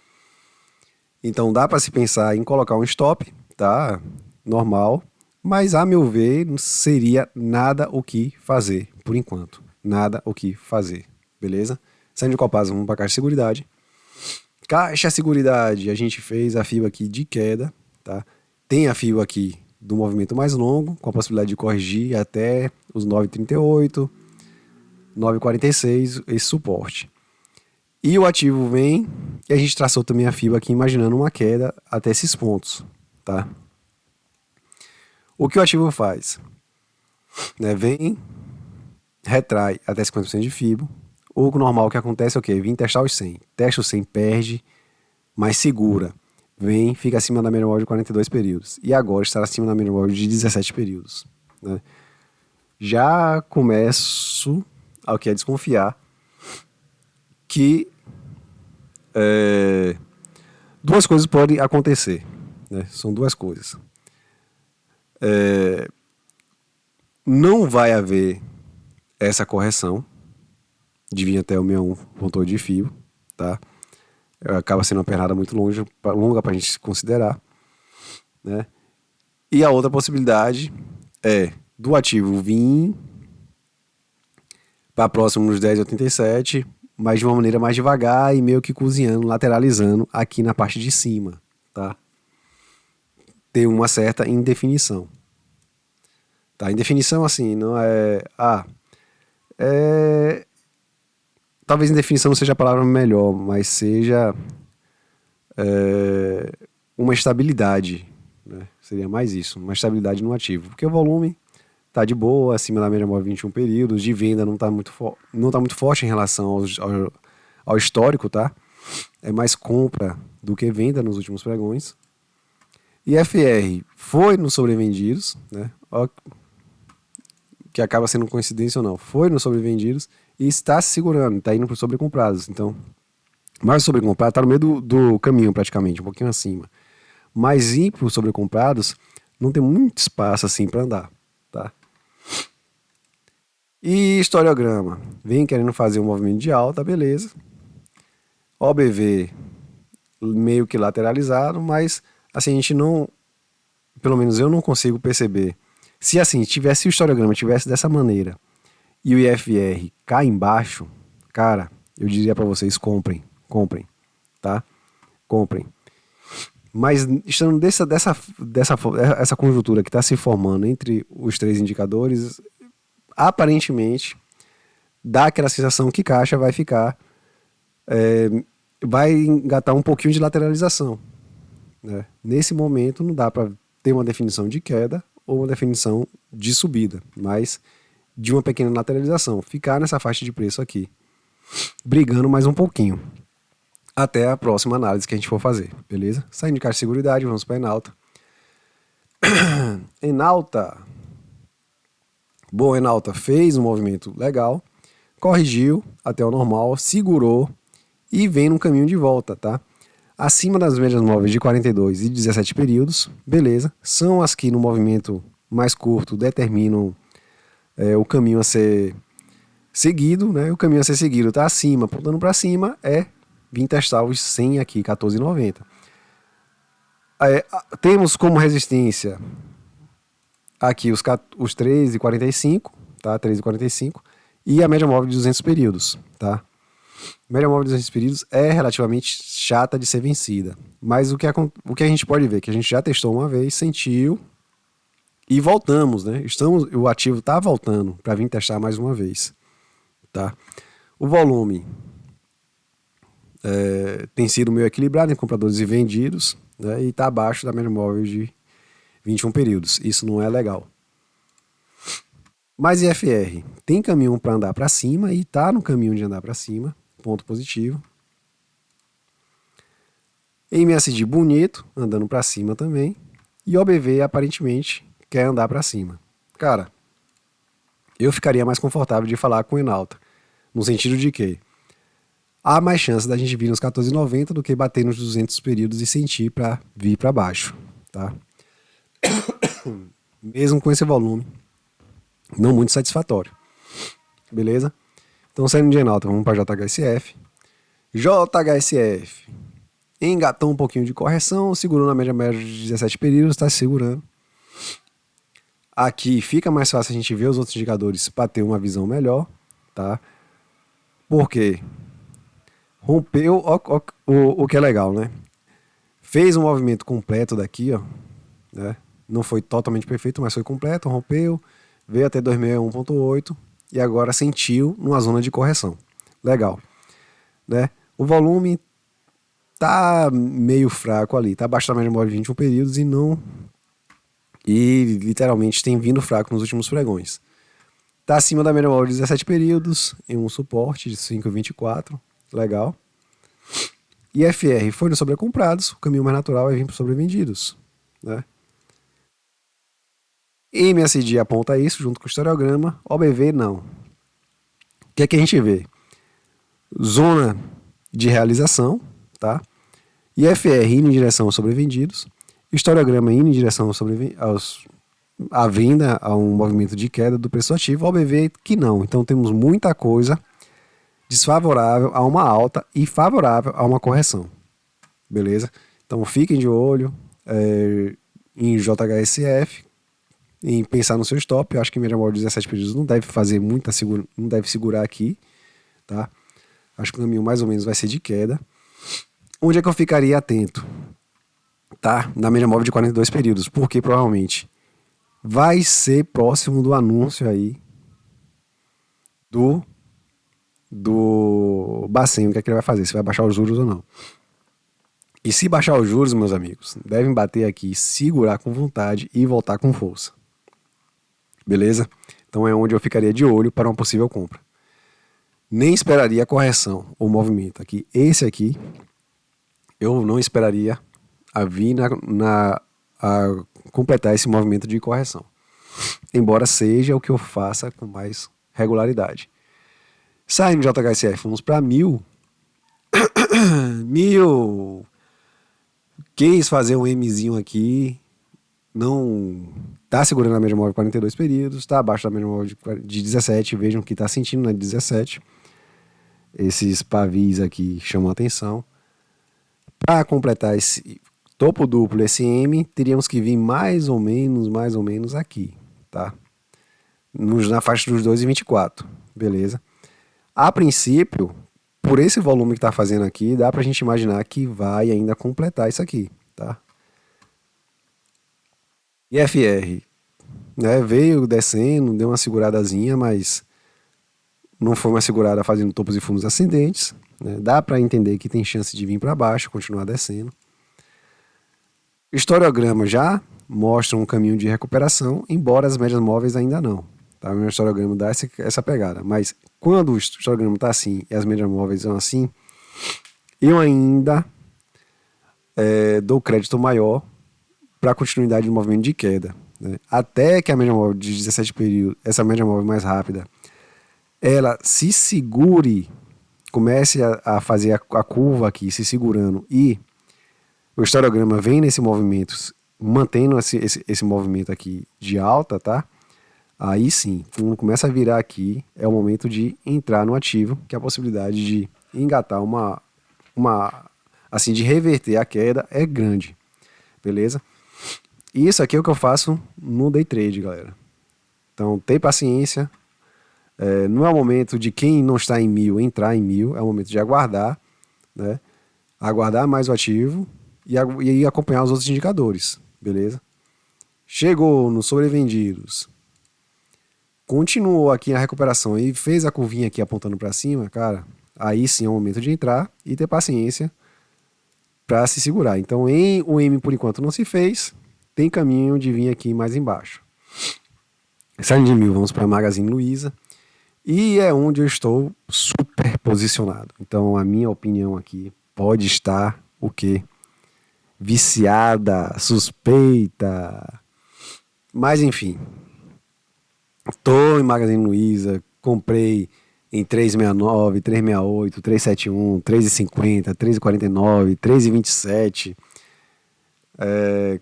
então dá para se pensar em colocar um stop, tá? Normal, mas a meu ver não seria nada o que fazer por enquanto. Nada o que fazer, beleza? Saindo de Copasa, vamos para Caixa de Seguridade. Caixa de Seguridade, a gente fez a FIBA aqui de queda, tá? Tem a FIBA aqui do movimento mais longo, com a possibilidade de corrigir até os 9,38, 9,46, esse suporte. E o ativo vem, e a gente traçou também a FIBA aqui imaginando uma queda até esses pontos, tá? O que o ativo faz? Né, vem, retrai até 50% de FIBA, O normal que acontece é o quê? Vim testar os 100. Testa os 100, perde, mas segura. Vem, fica acima da média móvel de 42 períodos. E agora está acima da média móvel de 17 períodos. Né? Já começo ao que é desconfiar que duas coisas podem acontecer. Né? São duas coisas. Não vai haver essa correção de vir até o 61.8 de fio, tá? Acaba sendo uma pernada muito longa para a gente considerar, né? E a outra possibilidade é do ativo vir para próximo nos 10,87, mas de uma maneira mais devagar e meio que cozinhando, lateralizando aqui na parte de cima, tá? Ter uma certa indefinição. Tá? Indefinição assim, não é... talvez indefinição não seja a palavra melhor, mas seja uma estabilidade, né? Seria mais isso, uma estabilidade no ativo. Porque o volume tá de boa, acima da média móvel 21 períodos, de venda não tá muito forte em relação ao histórico, tá? É mais compra do que venda nos últimos pregões. E FR foi nos sobrevendidos, né? Que acaba sendo coincidência ou não, foi nos sobrevendidos e está se segurando, está indo para os sobrecomprados. Então, mais sobrecomprado está no meio do caminho praticamente, um pouquinho acima. Mas ir para os sobrecomprados não tem muito espaço assim para andar, tá? E historiograma, vem querendo fazer um movimento de alta, beleza. OBV meio que lateralizado, mas assim a gente não, pelo menos eu não consigo perceber. Se assim, tivesse o historiograma, tivesse dessa maneira e o IFR cá embaixo, cara, eu diria para vocês, comprem, tá? Comprem. Mas estando essa conjuntura que está se formando entre os três indicadores, aparentemente dá aquela sensação que caixa vai ficar, vai engatar um pouquinho de lateralização. Né? Nesse momento não dá para ter uma definição de queda ou uma definição de subida, mas de uma pequena lateralização, ficar nessa faixa de preço aqui, brigando mais um pouquinho, até a próxima análise que a gente for fazer, beleza? Saindo de caixa de seguridade, vamos para Enalta. Enalta, bom, Enalta fez um movimento legal, corrigiu até o normal, segurou e vem num caminho de volta, tá? Acima das médias móveis de 42 e 17 períodos, beleza, são as que no movimento mais curto determinam o caminho a ser seguido, né? O caminho a ser seguido está acima, apontando para cima, vim testar os 100 aqui, 14,90. Temos como resistência aqui os 13,45, tá? 13,45 e a média móvel de 200 períodos, tá? A média móvel de 200 períodos é relativamente chata de ser vencida, mas o que a gente pode ver, que a gente já testou uma vez, sentiu e voltamos, né? O ativo está voltando para vir testar mais uma vez, tá? O volume tem sido meio equilibrado em compradores e vendidos, né? E está abaixo da média móvel de 21 períodos. Isso não é legal. Mas IFR tem caminho para andar para cima e está no caminho de andar para cima, ponto positivo. MSD bonito, andando para cima também. E OBV aparentemente quer andar para cima. Cara, eu ficaria mais confortável de falar com o Enalta, no sentido de que há mais chance da gente vir nos 14,90 do que bater nos 200 períodos e sentir para vir para baixo, tá? Mesmo com esse volume não muito satisfatório. Beleza? Então, saindo de Enalta, vamos para JHSF. JHSF engatou um pouquinho de correção, segurou na média de 17 períodos, está se segurando. Aqui fica mais fácil a gente ver os outros indicadores para ter uma visão melhor, tá? Porque rompeu o que é legal, né? Fez um movimento completo daqui, ó, né? Não foi totalmente perfeito, mas foi completo, rompeu, veio até 261.8 e agora sentiu numa zona de correção. Legal, né? O volume tá meio fraco ali, tá abaixo da média móvel de 21 períodos e literalmente tem vindo fraco nos últimos pregões. Tá acima da média móvel de 17 períodos, em um suporte de 5,24. Legal. IFR foi nos sobrecomprados, o caminho mais natural é vir para os sobrevendidos, né? MACD aponta isso junto com o historiograma, OBV não. O que é que a gente vê? Zona de realização, tá? IFR indo em direção aos sobrevendidos, historiograma indo em direção à venda, a um movimento de queda do preço ativo, OBV que não. Então temos muita coisa desfavorável a uma alta e favorável a uma correção. Beleza? Então fiquem de olho em JHSF, em pensar no seu stop. Eu acho que média móvel de 17 períodos não deve fazer não deve segurar aqui, tá? Acho que o caminho mais ou menos vai ser de queda. Onde é que eu ficaria atento? Tá? Na média móvel de 42 períodos, porque provavelmente vai ser próximo do anúncio aí do Bacen, o que é que ele vai fazer, se vai baixar os juros ou não. E se baixar os juros, meus amigos, devem bater aqui, segurar com vontade e voltar com força. Beleza? Então é onde eu ficaria de olho para uma possível compra. Nem esperaria a correção ou movimento aqui. Esse aqui, eu não esperaria a vir a completar esse movimento de correção. Embora seja o que eu faça com mais regularidade. Saindo de JHSF, vamos para 1000. 1000. Quis fazer um Mzinho aqui. Não tá segurando a média móvel de 42 períodos. Está abaixo da média móvel de 17. Vejam que está sentindo na 17. Esses pavis aqui chamam a atenção. Para completar esse topo duplo, esse M, teríamos que vir mais ou menos aqui, tá? Na faixa dos 2,24, beleza? A princípio, por esse volume que está fazendo aqui, dá para a gente imaginar que vai ainda completar isso aqui, tá? IFR, né, veio descendo, deu uma seguradazinha, mas não foi uma segurada fazendo topos e fundos ascendentes, né? Dá para entender que tem chance de vir para baixo, continuar descendo. Historiograma já mostra um caminho de recuperação, embora as médias móveis ainda não. Tá? O meu historiograma dá essa pegada, mas quando o historiograma está assim e as médias móveis são assim, eu ainda dou crédito maior para a continuidade do movimento de queda, né? Até que a média móvel de 17 períodos, essa média móvel mais rápida, ela se segure, comece a fazer a curva aqui se segurando e o historiograma vem nesse movimento, mantendo esse movimento aqui de alta, tá? Aí sim, quando começa a virar aqui, é o momento de entrar no ativo, que é a possibilidade de engatar assim, de reverter a queda é grande, beleza? E isso aqui é o que eu faço no day trade, galera. Então, tem paciência. Não é o momento de quem não está em 1000 entrar em 1000, é o momento de aguardar, né? Aguardar mais o ativo e acompanhar os outros indicadores, beleza? Chegou nos sobrevendidos, continuou aqui a recuperação e fez a curvinha aqui apontando para cima, cara, aí sim é o momento de entrar e ter paciência para se segurar. Então, o M por enquanto não se fez, tem caminho de vir aqui mais embaixo. Saindo de 1000, vamos para Magazine Luiza. E é onde eu estou super posicionado. Então, a minha opinião aqui pode estar o quê? Viciada, suspeita. Mas, enfim. Estou em Magazine Luiza, comprei em 3,69, 3,68, 3,71, 3,50, 3,49, 3,27.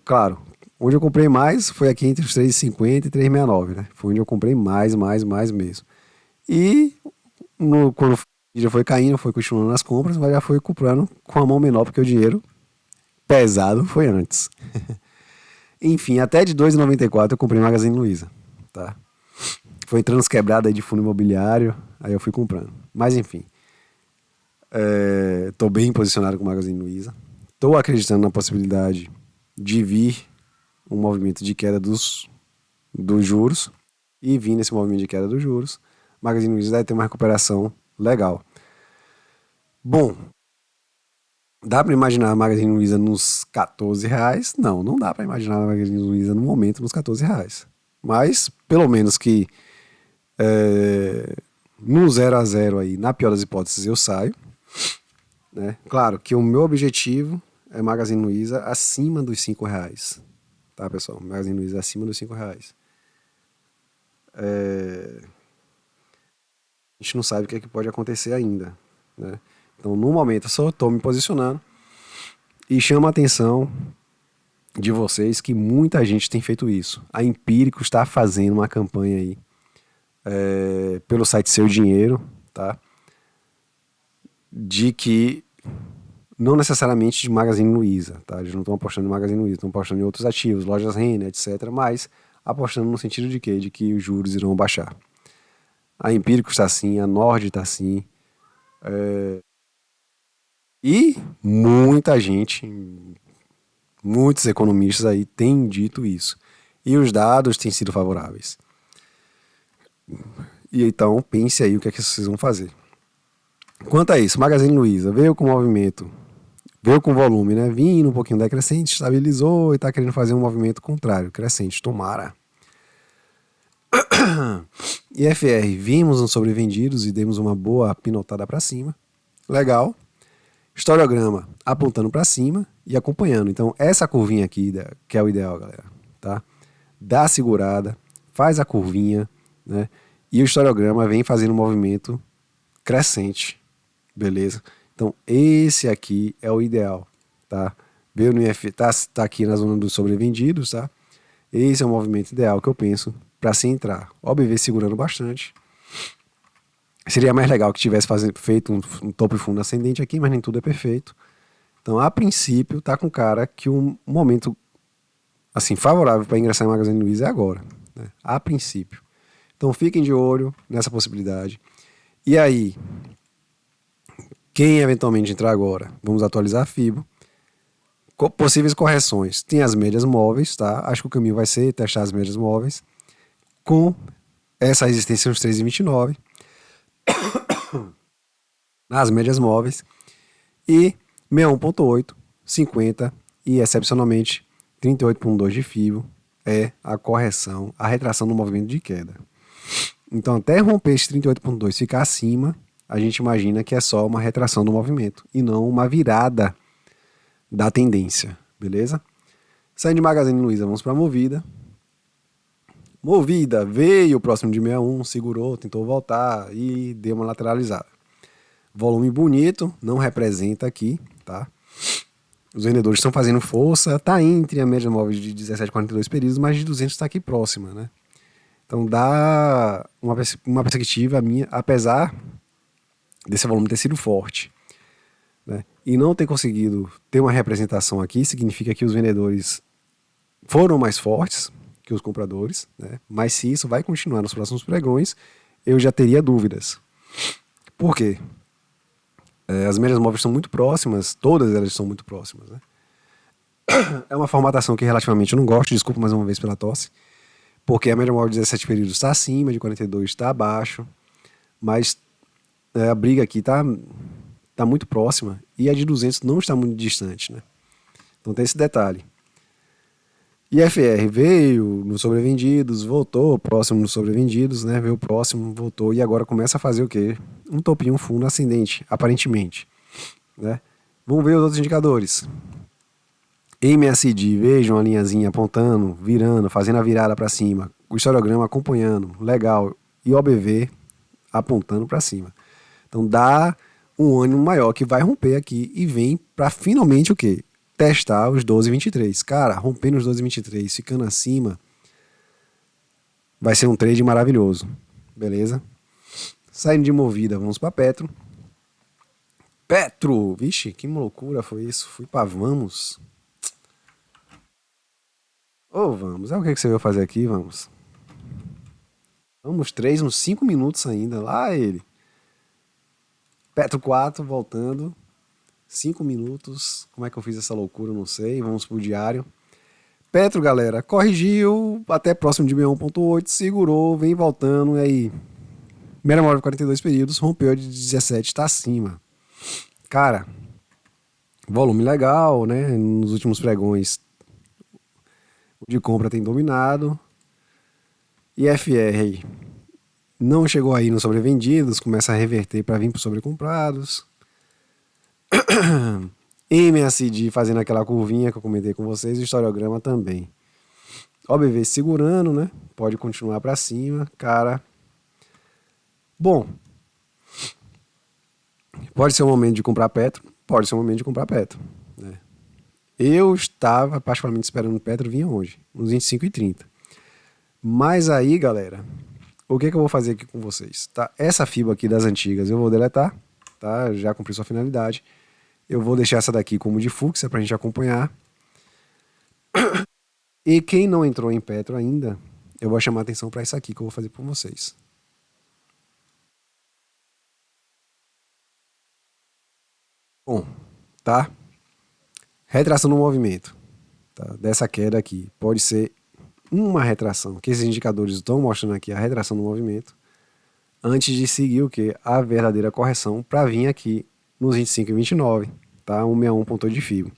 Claro, onde eu comprei mais foi aqui entre os 3,50 e 3,69, né? Foi onde eu comprei mais mesmo. E quando já foi caindo, foi continuando as compras, mas já foi comprando com a mão menor, porque o dinheiro pesado foi antes. Enfim, até de 2,94 eu comprei Magazine Luiza, tá? Foi entrando as quebradas aí de fundo imobiliário, aí eu fui comprando. Mas enfim, tô bem posicionado com o Magazine Luiza. Tô acreditando na possibilidade de vir um movimento de queda dos juros e vir nesse movimento de queda dos juros. Magazine Luiza deve ter uma recuperação legal. Bom, dá para imaginar a Magazine Luiza nos R$14? Não dá para imaginar a Magazine Luiza no momento nos R$14. Mas, pelo menos que No 0 a 0 aí, na pior das hipóteses, eu saio. Né? Claro que o meu objetivo é Magazine Luiza acima dos R$ 5. Tá, pessoal? Magazine Luiza acima dos R$ 5. A gente não sabe o que é que pode acontecer ainda. Né? Então, no momento, eu só estou me posicionando e chama a atenção de vocês que muita gente tem feito isso. A Empírico está fazendo uma campanha aí pelo site Seu Dinheiro, tá? De que não necessariamente de Magazine Luiza, tá? Eles não estão apostando em Magazine Luiza, estão apostando em outros ativos, lojas Renner, etc. Mas apostando no sentido de quê? De que os juros irão baixar. A Empírico está assim, a Nord está assim. E muita gente, muitos economistas aí têm dito isso. E os dados têm sido favoráveis. E então, pense aí o que é que vocês vão fazer. Quanto a isso, Magazine Luiza veio com movimento, veio com volume, né? Vindo um pouquinho decrescente, estabilizou e está querendo fazer um movimento contrário, crescente, tomara. IFR, vimos uns sobrevendidos e demos uma boa pinotada para cima. Legal. Historiograma apontando para cima e acompanhando. Então, essa curvinha aqui, que é o ideal, galera, tá? Dá a segurada, faz a curvinha, né? E o historiograma vem fazendo um movimento crescente, beleza? Então, esse aqui é o ideal, tá? Veio no IF, tá aqui na zona dos sobrevendidos, tá? Esse é o movimento ideal que eu penso para se entrar. OBV segurando bastante. Seria mais legal que tivesse feito um topo e fundo ascendente aqui, mas nem tudo é perfeito. Então, a princípio, tá com cara que o momento assim favorável para ingressar em Magazine Luiza é agora, né? A princípio. Então, fiquem de olho nessa possibilidade. E aí, quem eventualmente entrar agora, vamos atualizar a FIBO. Possíveis correções. Tem as médias móveis, tá? Acho que o caminho vai ser testar as médias móveis com essa resistência nos 3,29 nas médias móveis e 61,8, 50 e excepcionalmente 38,2 de FIBO é a correção, a retração do movimento de queda. Então, até romper esse 38,2 ficar acima, a gente imagina que é só uma retração do movimento e não uma virada da tendência, beleza? Saindo de Magazine Luiza, vamos para Movida. Movida veio próximo de 61, segurou, tentou voltar e deu uma lateralizada. Volume bonito, não representa aqui, tá? Os vendedores estão fazendo força, tá entre a média móvel de 17,42 períodos, mas de 200 está aqui próxima, né? Então dá uma perspectiva minha, apesar desse volume ter sido forte, né? E não ter conseguido ter uma representação aqui, significa que os vendedores foram mais fortes que os compradores, né? Mas se isso vai continuar nos próximos pregões, eu já teria dúvidas. Por quê? As médias móveis são muito próximas, todas elas são muito próximas, né? É uma formatação que relativamente eu não gosto, desculpa mais uma vez pela tosse, porque a média móvel de 17 períodos está acima, de 42 está abaixo, mas a briga aqui está muito próxima e a de 200 não está muito distante, né? Então tem esse detalhe. IFR veio nos sobrevendidos, voltou próximo nos sobrevendidos, né? Veio próximo, voltou e agora começa a fazer o quê? Um topinho, um fundo ascendente, aparentemente, né? Vamos ver os outros indicadores. MACD, vejam a linhazinha apontando, virando, fazendo a virada para cima. O historiograma acompanhando, legal. E OBV apontando para cima. Então dá um ânimo maior que vai romper aqui e vem para finalmente o quê? Testar os 12,23. Cara, rompendo os 12,23, ficando acima, vai ser um trade maravilhoso. Beleza? Saindo de Movida, vamos para Petro. Petro! Vixe, que loucura foi isso. Fui para Vamos. Vamos. É o que você veio fazer aqui, Vamos? Vamos 3, uns 5 minutos ainda. Lá ele. Petro 4, voltando. 5 minutos. Como é que eu fiz essa loucura? Não sei. Vamos pro diário. Petro, galera, corrigiu até próximo de 61,8, segurou, vem voltando, e aí, média móvel de 42 períodos, rompeu de 17, tá acima. Cara, volume legal, né? Nos últimos pregões, o de compra tem dominado. IFR aí, Não chegou aí nos sobrevendidos, começa a reverter para vir para os sobrecomprados. MACD fazendo aquela curvinha que eu comentei com vocês, o historiograma também. OBV segurando, né? Pode continuar para cima, cara. Bom, pode ser o momento de comprar Petro, pode ser o momento de comprar Petro, né? Eu estava particularmente esperando o Petro vir hoje, uns 25,30. Mas aí, galera, o que eu vou fazer aqui com vocês? Tá? Essa FIBA aqui das antigas eu vou deletar, tá? Já cumpri sua finalidade. Eu vou deixar essa daqui como de fluxo para a gente acompanhar. E quem não entrou em Petro ainda, eu vou chamar atenção para isso aqui que eu vou fazer para vocês. Bom, tá? Retração no movimento, tá? Dessa queda aqui. Pode ser uma retração, que esses indicadores estão mostrando aqui a retração no movimento, antes de seguir o que? A verdadeira correção para vir aqui nos 25 e 29, tá? 161 ponto de FIBO.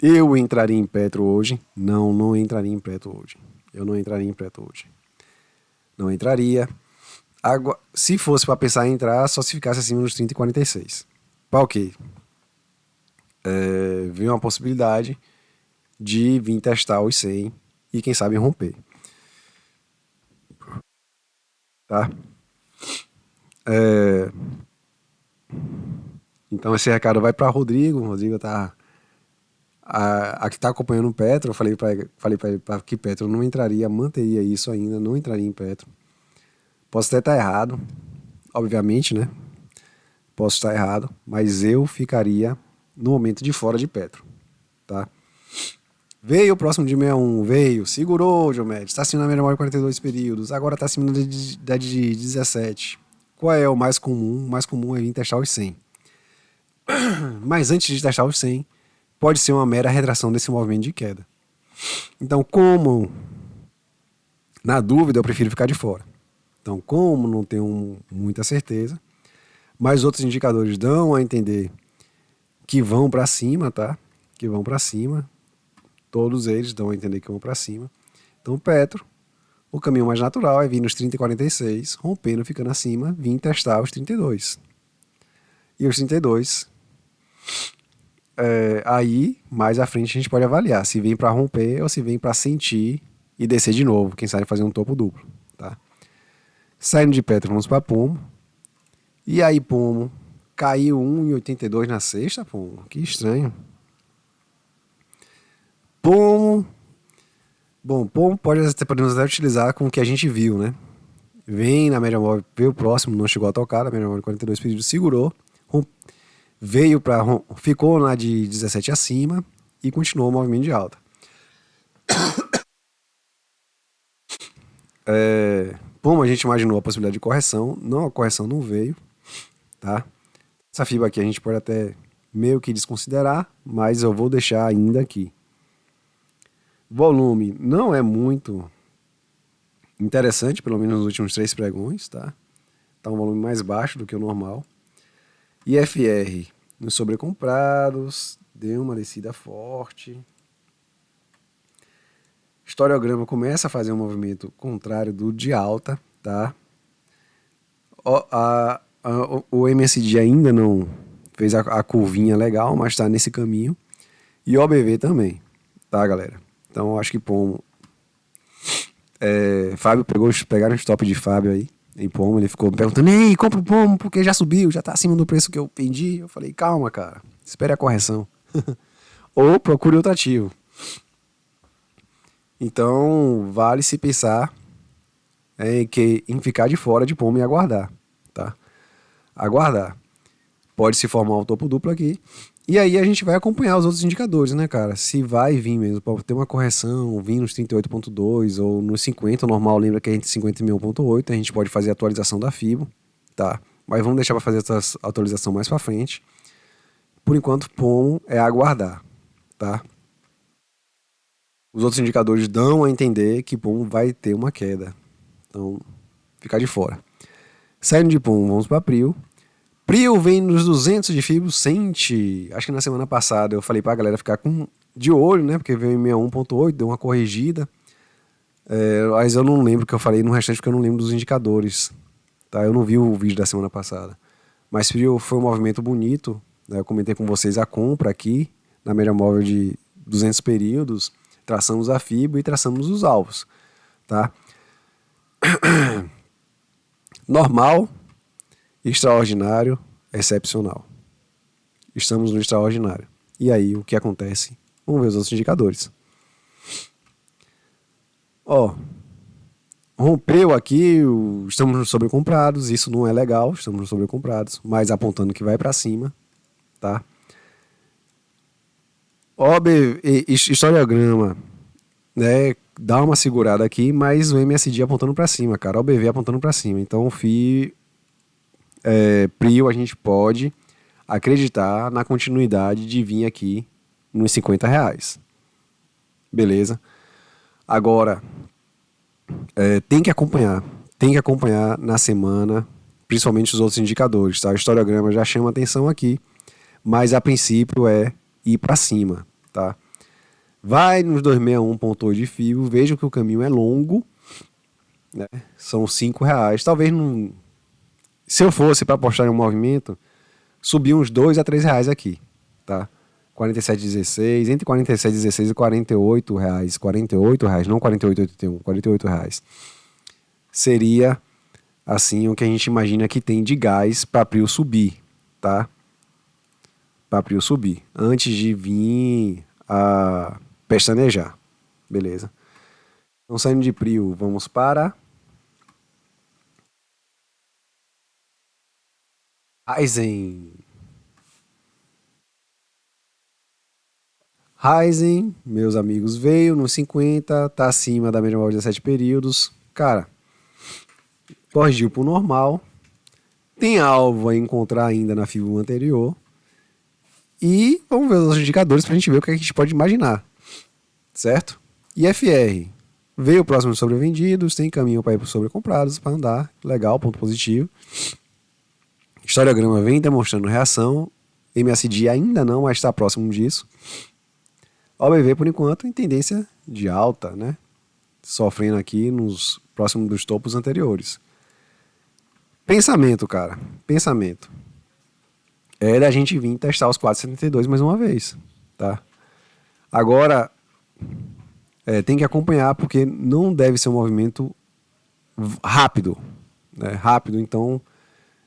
Eu entraria em Petro hoje? Não, não entraria em Petro hoje. Eu não entraria em Petro hoje. Não entraria. Agora, se fosse para pensar em entrar, só se ficasse acima dos 30 e 46. Para o quê? Vem uma possibilidade de vir testar os 100 e quem sabe romper. Tá? Então esse recado vai para Rodrigo. Rodrigo tá a que está acompanhando o Petro. Eu falei para ele que Petro não entraria, manteria isso ainda, não entraria em Petro. Posso até estar errado, obviamente, né? Posso estar errado, mas eu ficaria no momento de fora de Petro, tá? Veio o próximo de 61, veio, segurou, Diomedes, está acima da média móvel de 42 períodos, agora está acima da de 17. Qual é o mais comum? O mais comum é vir testar os 100. Mas antes de testar os 100, pode ser uma mera retração desse movimento de queda. Então, como na dúvida, eu prefiro ficar de fora. Então, como não tenho muita certeza, mas outros indicadores dão a entender que vão para cima, tá? Que vão para cima. Todos eles dão a entender que vão para cima. Então, Petro, o caminho mais natural é vir nos 30 e 46, rompendo, ficando acima, vir testar os 32. E os 32, aí, mais à frente, a gente pode avaliar se vem para romper ou se vem para sentir e descer de novo. Quem sabe fazer um topo duplo, tá? Saindo de Petro, vamos para Pomo. E aí, Pomo, caiu 1,82 na sexta, Pomo. Que estranho. Pomo. Bom, Pomo podemos até utilizar com o que a gente viu, né? Vem na média móvel, veio próximo, não chegou a tocar, na média móvel de 42 períodos, segurou, veio para, ficou na de 17 acima e continuou o movimento de alta. Pomo, a gente imaginou a possibilidade de correção, não, a correção não veio, tá? Essa FIBA aqui a gente pode até meio que desconsiderar, mas eu vou deixar ainda aqui. Volume não é muito interessante, pelo menos nos últimos 3 pregões, tá? Tá um volume mais baixo do que o normal. IFR nos sobrecomprados, deu uma descida forte. Historiograma começa a fazer um movimento contrário do de alta, tá? O MSD ainda não fez a curvinha legal, mas está nesse caminho. E o OBV também, tá, galera? Então, acho que Pomo... Fábio pegaram o stop de Fábio aí, em Pomo. Ele ficou me perguntando, ei, compra o Pomo, porque já subiu, já tá acima do preço que eu vendi. Eu falei, calma, cara, espere a correção. Ou procure outro ativo. Então, vale se pensar em ficar de fora de Pomo e aguardar, tá? Aguardar. Pode se formar um topo duplo aqui. E aí a gente vai acompanhar os outros indicadores, né, cara? Se vai vir mesmo, pode ter uma correção, vir nos 38.2 ou nos 50, o normal lembra que é entre 50 e 1.8, a gente pode fazer a atualização da FIBO, tá? Mas vamos deixar para fazer essa atualização mais para frente. Por enquanto, Pomo é aguardar, tá? Os outros indicadores dão a entender que Pomo vai ter uma queda. Então, ficar de fora. Saindo de Pomo, vamos para Prio. Prio vem nos 200 de FIBO, sente. Acho que na semana passada eu falei pra galera ficar com de olho, né? Porque veio em 61,8, deu uma corrigida. Mas eu não lembro o que eu falei no restante, porque eu não lembro dos indicadores. Tá? Eu não vi o vídeo da semana passada. Mas foi um movimento bonito. Né? Eu comentei com vocês a compra aqui, na média móvel de 200 períodos. Traçamos a FIBO e traçamos os alvos. Tá? Normal, extraordinário, excepcional. Estamos no extraordinário. E aí, o que acontece? Vamos ver os outros indicadores. Ó, rompeu aqui, estamos sobrecomprados, isso não é legal, estamos sobrecomprados, mas apontando que vai para cima, tá? Historiograma, né, dá uma segurada aqui, mas o MSD apontando para cima, cara, OBV apontando para cima, então o PRIO a gente pode acreditar na continuidade de vir aqui nos R$ 50. Beleza? Agora, tem que acompanhar na semana, principalmente os outros indicadores, tá? O historiograma já chama atenção aqui, mas a princípio é ir para cima, tá? Vai nos 261,8 de FIBO, veja que o caminho é longo, né? São R$ 5. Talvez não. Se eu fosse para apostar em um movimento, subir uns R$ 2 a R$ 3 aqui, tá? 47,16, entre 47,16 e R$ 48, R$ 48, não 48,81, R$ 48. Seria assim o que a gente imagina que tem de gás para PRIO subir, tá? Para PRIO subir, antes de vir a pestanejar, beleza? Então, saindo de PRIO, vamos para Ryzen. Ryzen, meus amigos, veio nos 50, tá acima da média móvel de 17 períodos. Cara, corrigiu pro normal. Tem alvo a encontrar ainda na FIBO anterior. E vamos ver os indicadores pra gente ver o que a gente pode imaginar. Certo? IFR. Veio próximo de sobrevendidos, tem caminho para ir para sobrecomprados, para andar. Legal, ponto positivo. Historiograma vem demonstrando reação. MACD ainda não, mas está próximo disso. OBV, por enquanto, em tendência de alta, né? Sofrendo aqui nos próximos dos topos anteriores. Pensamento, cara. Pensamento. É da gente vir testar os 4,72 mais uma vez, tá? Agora, tem que acompanhar, porque não deve ser um movimento rápido, né? Rápido, então,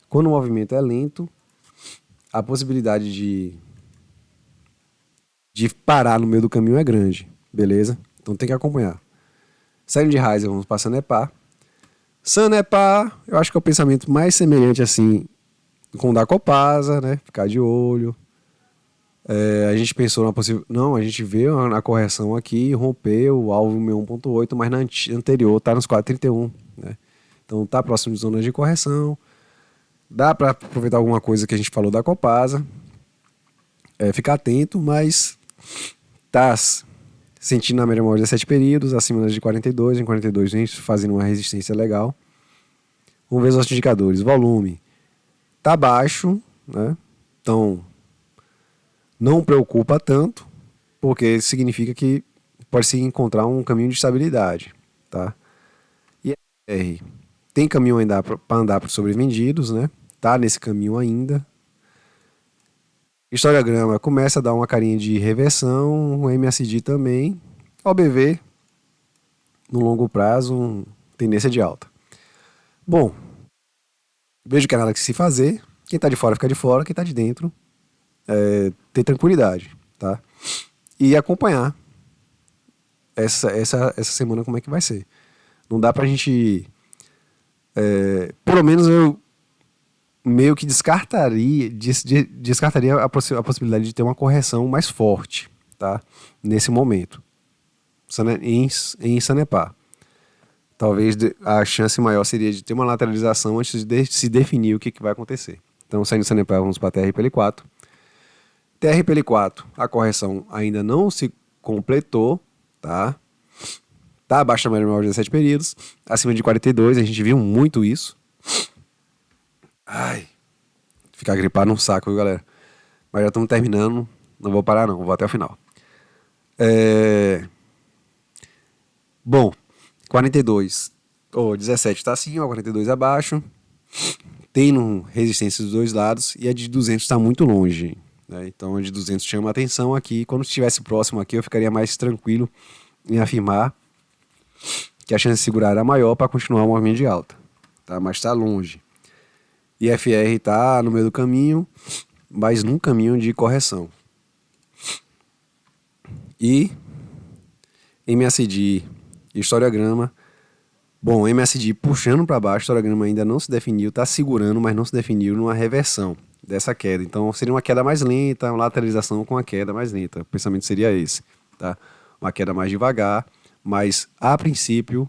quando o movimento é lento, a possibilidade de parar no meio do caminho é grande, beleza? Então tem que acompanhar. Saindo de Ryzen, vamos para Sanepar. Sanepar, eu acho que é o pensamento mais semelhante assim com o da Copasa, né? Ficar de olho. A gente pensou na possível. Não, a gente vê na correção aqui, rompeu o alvo 61,8, mas na anterior tá nos 4,31, né? Então tá próximo de zonas de correção. Dá para aproveitar alguma coisa que a gente falou da Copasa. Ficar atento, mas tá sentindo na média móvel de 17 períodos, acima de 42, em 42 vem fazendo uma resistência legal. Vamos ver os outros indicadores. Volume tá baixo, né? Então não preocupa tanto, porque significa que pode se encontrar um caminho de estabilidade, tá? E R tem caminho ainda para andar para sobrevendidos, né? Tá nesse caminho ainda. Historiograma começa a dar uma carinha de reversão, o MACD também. OBV, no longo prazo, tendência de alta. Bom, vejo que é nada que se fazer. Quem tá de fora fica de fora, quem tá de dentro ter tranquilidade, tá? E acompanhar essa semana como é que vai ser. Não dá pra gente... pelo menos eu meio que descartaria a possibilidade de ter uma correção mais forte, tá? Nesse momento. Em Sanepar. Talvez a chance maior seria de ter uma lateralização antes de se definir o que vai acontecer. Então, saindo de Sanepar, vamos para TRPL4. TRPL4, a correção ainda não se completou, tá? Tá abaixo da média móvel de 17 períodos, acima de 42, a gente viu muito isso. Ai, ficar gripado num saco, viu, galera? Mas já estamos terminando, não vou parar não, vou até o final. Bom, 42 ou 17 está acima, 42 abaixo. Tem resistência dos dois lados e a de 200 está muito longe, né? Então a de 200 chama a atenção aqui. Quando estivesse próximo aqui, eu ficaria mais tranquilo em afirmar que a chance de segurar era maior para continuar o movimento de alta, tá? Mas está longe. IFR está no meio do caminho, mas num caminho de correção. E MACD, historiograma. Bom, MACD puxando para baixo, o historiograma ainda não se definiu, está segurando, mas não se definiu numa reversão dessa queda. Então seria uma queda mais lenta, uma lateralização com a queda mais lenta. O pensamento seria esse, tá? Uma queda mais devagar, mas a princípio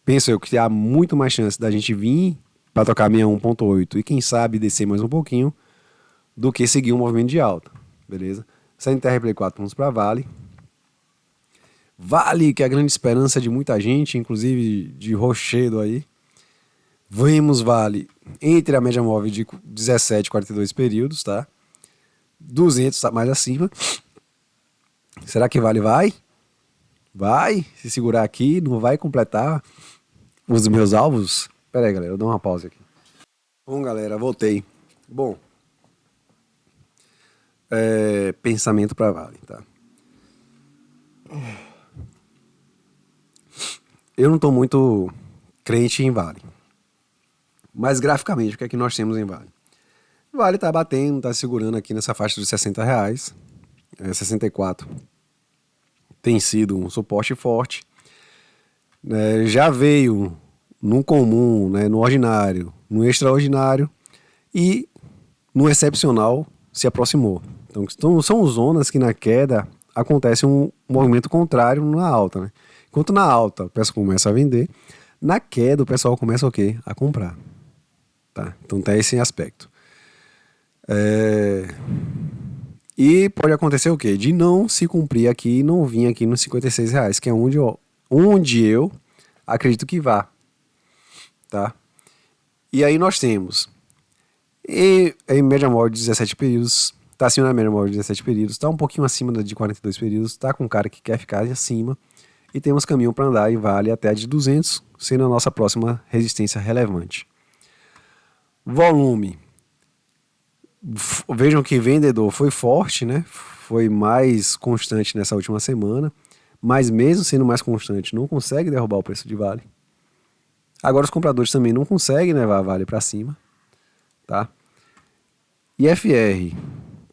penso eu que há muito mais chance da gente vir para tocar 61.8 e quem sabe descer mais um pouquinho do que seguir um movimento de alta, beleza? Saindo Terra Play 4 pontos para Vale. Vale, que é a grande esperança de muita gente, inclusive de Rochedo aí. Vemos Vale entre a média móvel de 17 e 42 períodos, tá? 200 tá mais acima. Será que Vale vai? Vai se segurar aqui, não vai completar os meus alvos? Pera aí, galera, eu dou uma pausa aqui. Bom, galera, voltei. Bom, pensamento para Vale, tá? Eu não estou muito crente em Vale. Mas graficamente, o que é que nós temos em Vale? Vale está batendo, está segurando aqui nessa faixa de R$60. 64 tem sido um suporte forte. Já veio no comum, né, no ordinário, no extraordinário e no excepcional se aproximou. Então são zonas que na queda acontece um movimento contrário na alta, né? Enquanto na alta o pessoal começa a vender, na queda o pessoal começa o quê? A comprar. Tá? Então tem esse aspecto. E pode acontecer o quê? De não se cumprir aqui e não vir aqui nos R$56, que é onde eu acredito que vá. Tá? E aí nós temos em média móvel de 17 períodos, está acima da média móvel de 17 períodos, está um pouquinho acima da de 42 períodos, está com um cara que quer ficar acima. E temos caminho para andar e Vale até a de 200, sendo a nossa próxima resistência relevante. Volume. Vejam que vendedor foi forte, né? Foi mais constante nessa última semana, mas mesmo sendo mais constante, não consegue derrubar o preço de Vale. Agora os compradores também não conseguem levar a Vale para cima, tá? IFR.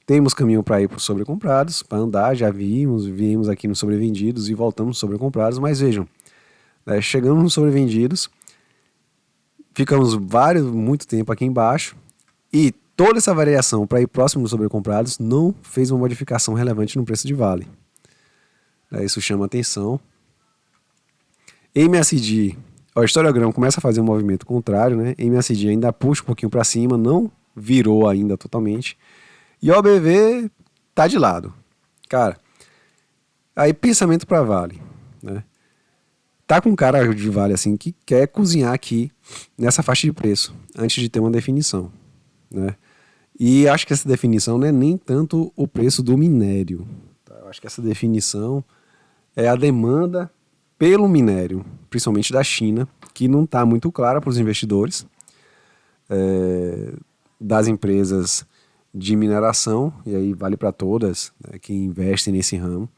Temos caminho para ir para os sobrecomprados, para andar, já viemos aqui nos sobrevendidos e voltamos nos sobrecomprados, mas vejam, chegamos nos sobrevendidos, ficamos muito tempo aqui embaixo e toda essa variação para ir próximo dos sobrecomprados não fez uma modificação relevante no preço de Vale. Isso chama atenção. MACD, o historiograma começa a fazer um movimento contrário, né? MACD ainda puxa um pouquinho para cima, não virou ainda totalmente. E o OBV tá de lado. Cara, aí pensamento para Vale, né? Tá com um cara de Vale assim que quer cozinhar aqui nessa faixa de preço antes de ter uma definição, né? E acho que essa definição não é nem tanto o preço do minério. Tá? Eu acho que essa definição é a demanda pelo minério, principalmente da China, que não está muito clara para os investidores, das empresas de mineração, e aí vale para todas, né, que investem nesse ramo,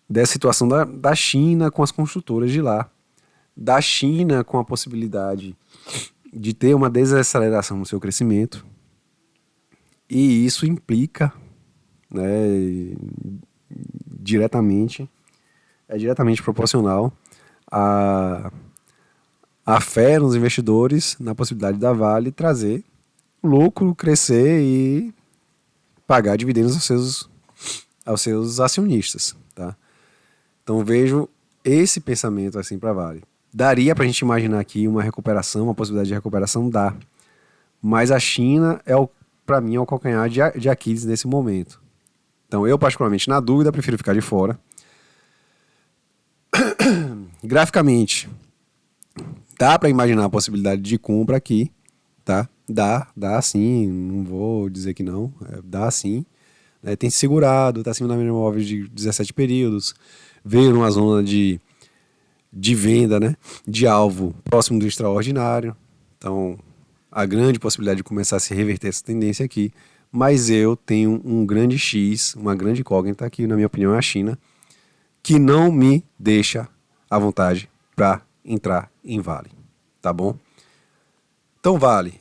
dessa situação da China com as construtoras de lá, da China com a possibilidade de ter uma desaceleração no seu crescimento, e isso implica, né, diretamente proporcional à fé nos investidores na possibilidade da Vale trazer lucro, crescer e pagar dividendos aos seus acionistas, tá? Então vejo esse pensamento assim para Vale. Daria para a gente imaginar aqui uma recuperação, uma possibilidade de recuperação, dá. Mas a China para mim é o calcanhar de Aquiles nesse momento. Então eu particularmente na dúvida prefiro ficar de fora. Graficamente dá para imaginar a possibilidade de compra aqui, tá? Dá sim, não vou dizer que não, dá sim. né? Tem se segurado, está acima da média móvel de 17 períodos, veio numa zona de venda, né? De alvo próximo do extraordinário. Então, a grande possibilidade de começar a se reverter essa tendência aqui. Mas eu tenho um grande X, uma grande incógnita, que na minha opinião é a China, que não me deixa à vontade para entrar em Vale, tá bom? Então Vale,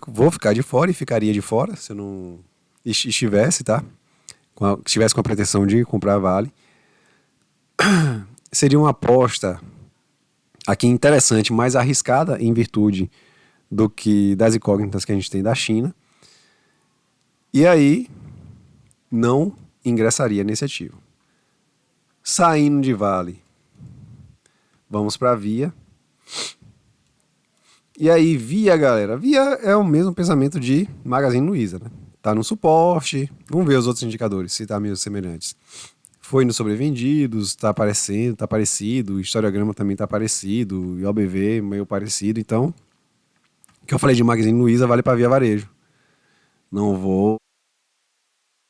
vou ficar de fora e ficaria de fora se eu não estivesse, tá? Estivesse com a pretensão de comprar Vale. Seria uma aposta aqui interessante, mais arriscada em virtude do que das incógnitas que a gente tem da China. E aí não ingressaria nesse ativo. Saindo de Vale, vamos para Via. E aí galera, Via é o mesmo pensamento de Magazine Luiza, né? Tá no suporte, vamos ver os outros indicadores, se tá meio semelhantes. Foi nos sobrevendidos, tá aparecendo, tá parecido, o historiograma também tá parecido, e OBV meio parecido, então o que eu falei de Magazine Luiza vale para Via Varejo. Não vou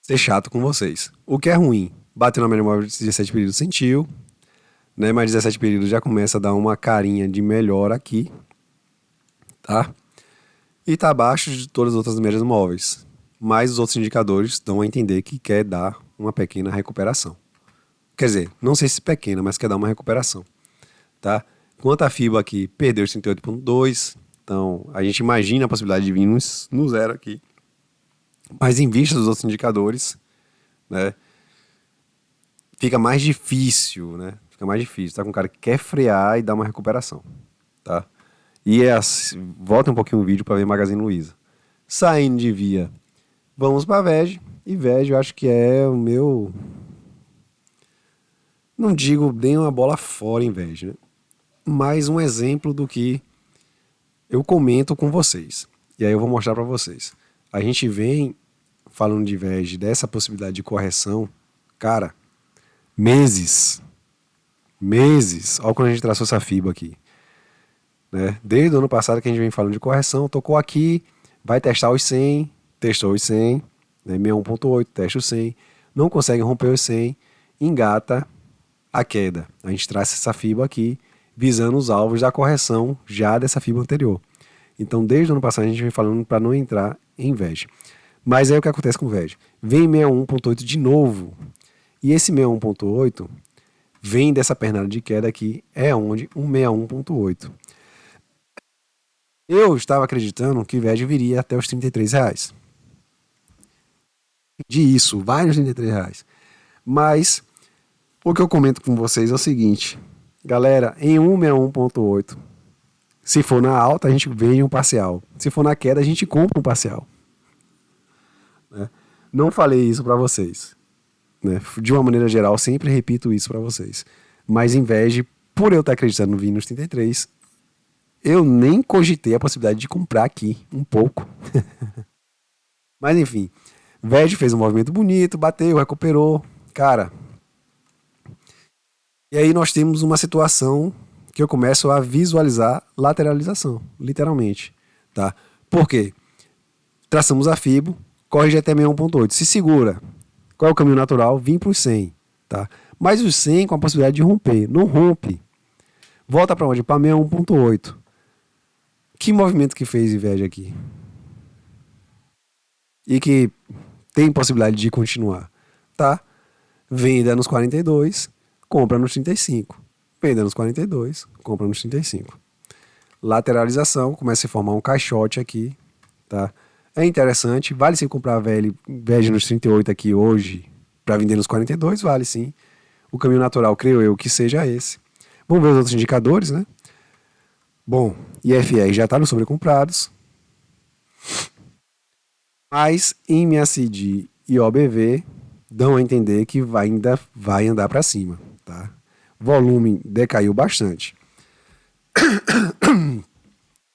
ser chato com vocês. O que é ruim, bateu na média móvel de 17 períodos, sentiu, né? Mas 17 períodos já começa a dar uma carinha de melhor aqui, tá? E tá abaixo de todas as outras médias móveis. Mas os outros indicadores dão a entender que quer dar uma pequena recuperação. Quer dizer, não sei se pequena, mas quer dar uma recuperação, tá? Enquanto a FIBA aqui perdeu 38,2, então a gente imagina a possibilidade de vir no zero aqui. Mas em vista dos outros indicadores, né, fica mais difícil, né? Fica mais difícil, tá? Com um cara que quer frear e dar uma recuperação, tá? E volta um pouquinho o vídeo para ver Magazine Luiza. Saindo de Via, vamos para VEG. E VEG eu acho que é o meu... Não digo nem uma bola fora em VEG, né? Mas um exemplo do que eu comento com vocês. E aí eu vou mostrar para vocês. A gente vem falando de VEG, dessa possibilidade de correção, cara, meses. Olha quando a gente traçou essa FIBA aqui. Né? Desde o ano passado que a gente vem falando de correção, tocou aqui, vai testar os 100, testou os 100, né? 61.8, testa os 100, não consegue romper os 100, engata a queda. A gente traz essa FIBA aqui, visando os alvos da correção já dessa FIBA anterior. Então, desde o ano passado a gente vem falando para não entrar em VEG. Mas aí o que acontece com o VEG? Vem 61.8 de novo. E esse 61.8 vem dessa pernada de queda aqui, é onde um 61.8. Eu estava acreditando que o VEG viria até os R$33. De isso, vai nos R$33. Mas o que eu comento com vocês é o seguinte, galera, em 161.8, se for na alta a gente vende um parcial, se for na queda a gente compra um parcial. Né? Não falei isso para vocês, né? De uma maneira geral, sempre repito isso para vocês. Mas em VEG, por eu estar acreditando no vinho nos 33, eu nem cogitei a possibilidade de comprar aqui um pouco. Mas enfim, VEG fez um movimento bonito, bateu, recuperou, cara. E aí nós temos uma situação que eu começo a visualizar lateralização, literalmente, tá? Por quê? Traçamos a FIBO, corrige até 61.8, se segura. Qual é o caminho natural? Vim para os 100, tá? Mas os 100 com a possibilidade de romper, não rompe. Volta para onde? Para 61.8. Que movimento que fez VEG aqui? E que tem possibilidade de continuar, tá? Venda nos 42, compra nos 35. Venda nos 42, compra nos 35. Lateralização, começa a formar um caixote aqui, tá? É interessante, vale sim comprar VEG nos 38 aqui hoje para vender nos 42, vale sim. O caminho natural, creio eu, que seja esse. Vamos ver os outros indicadores, né? Bom, IFR já está nos sobrecomprados. Mas MACD e OBV dão a entender que ainda vai andar para cima, tá? Volume decaiu bastante.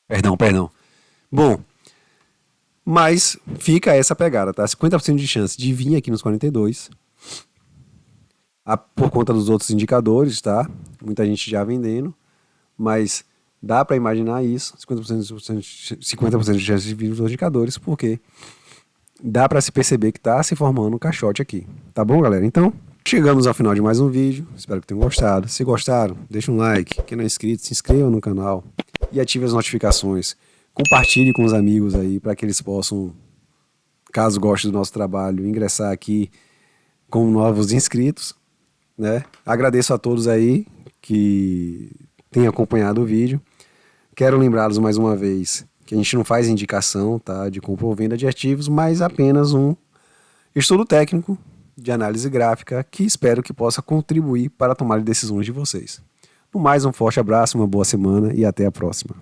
Perdão. Bom, mas fica essa pegada, tá? 50% de chance de vir aqui nos 42, por conta dos outros indicadores, tá? Muita gente já vendendo, mas dá para imaginar isso, 50% de chance de vir nos indicadores, porque dá para se perceber que está se formando um caixote aqui. Tá bom, galera? Então, chegamos ao final de mais um vídeo. Espero que tenham gostado. Se gostaram, deixa um like. Quem não é inscrito, se inscreva no canal e ative as notificações. Compartilhe com os amigos aí para que eles possam, caso gostem do nosso trabalho, ingressar aqui como novos inscritos, né? Agradeço a todos aí que têm acompanhado o vídeo. Quero lembrá-los mais uma vez que a gente não faz indicação, tá, de compra ou venda de ativos, mas apenas um estudo técnico de análise gráfica que espero que possa contribuir para a tomada de decisões de vocês. No mais, um forte abraço, uma boa semana e até a próxima.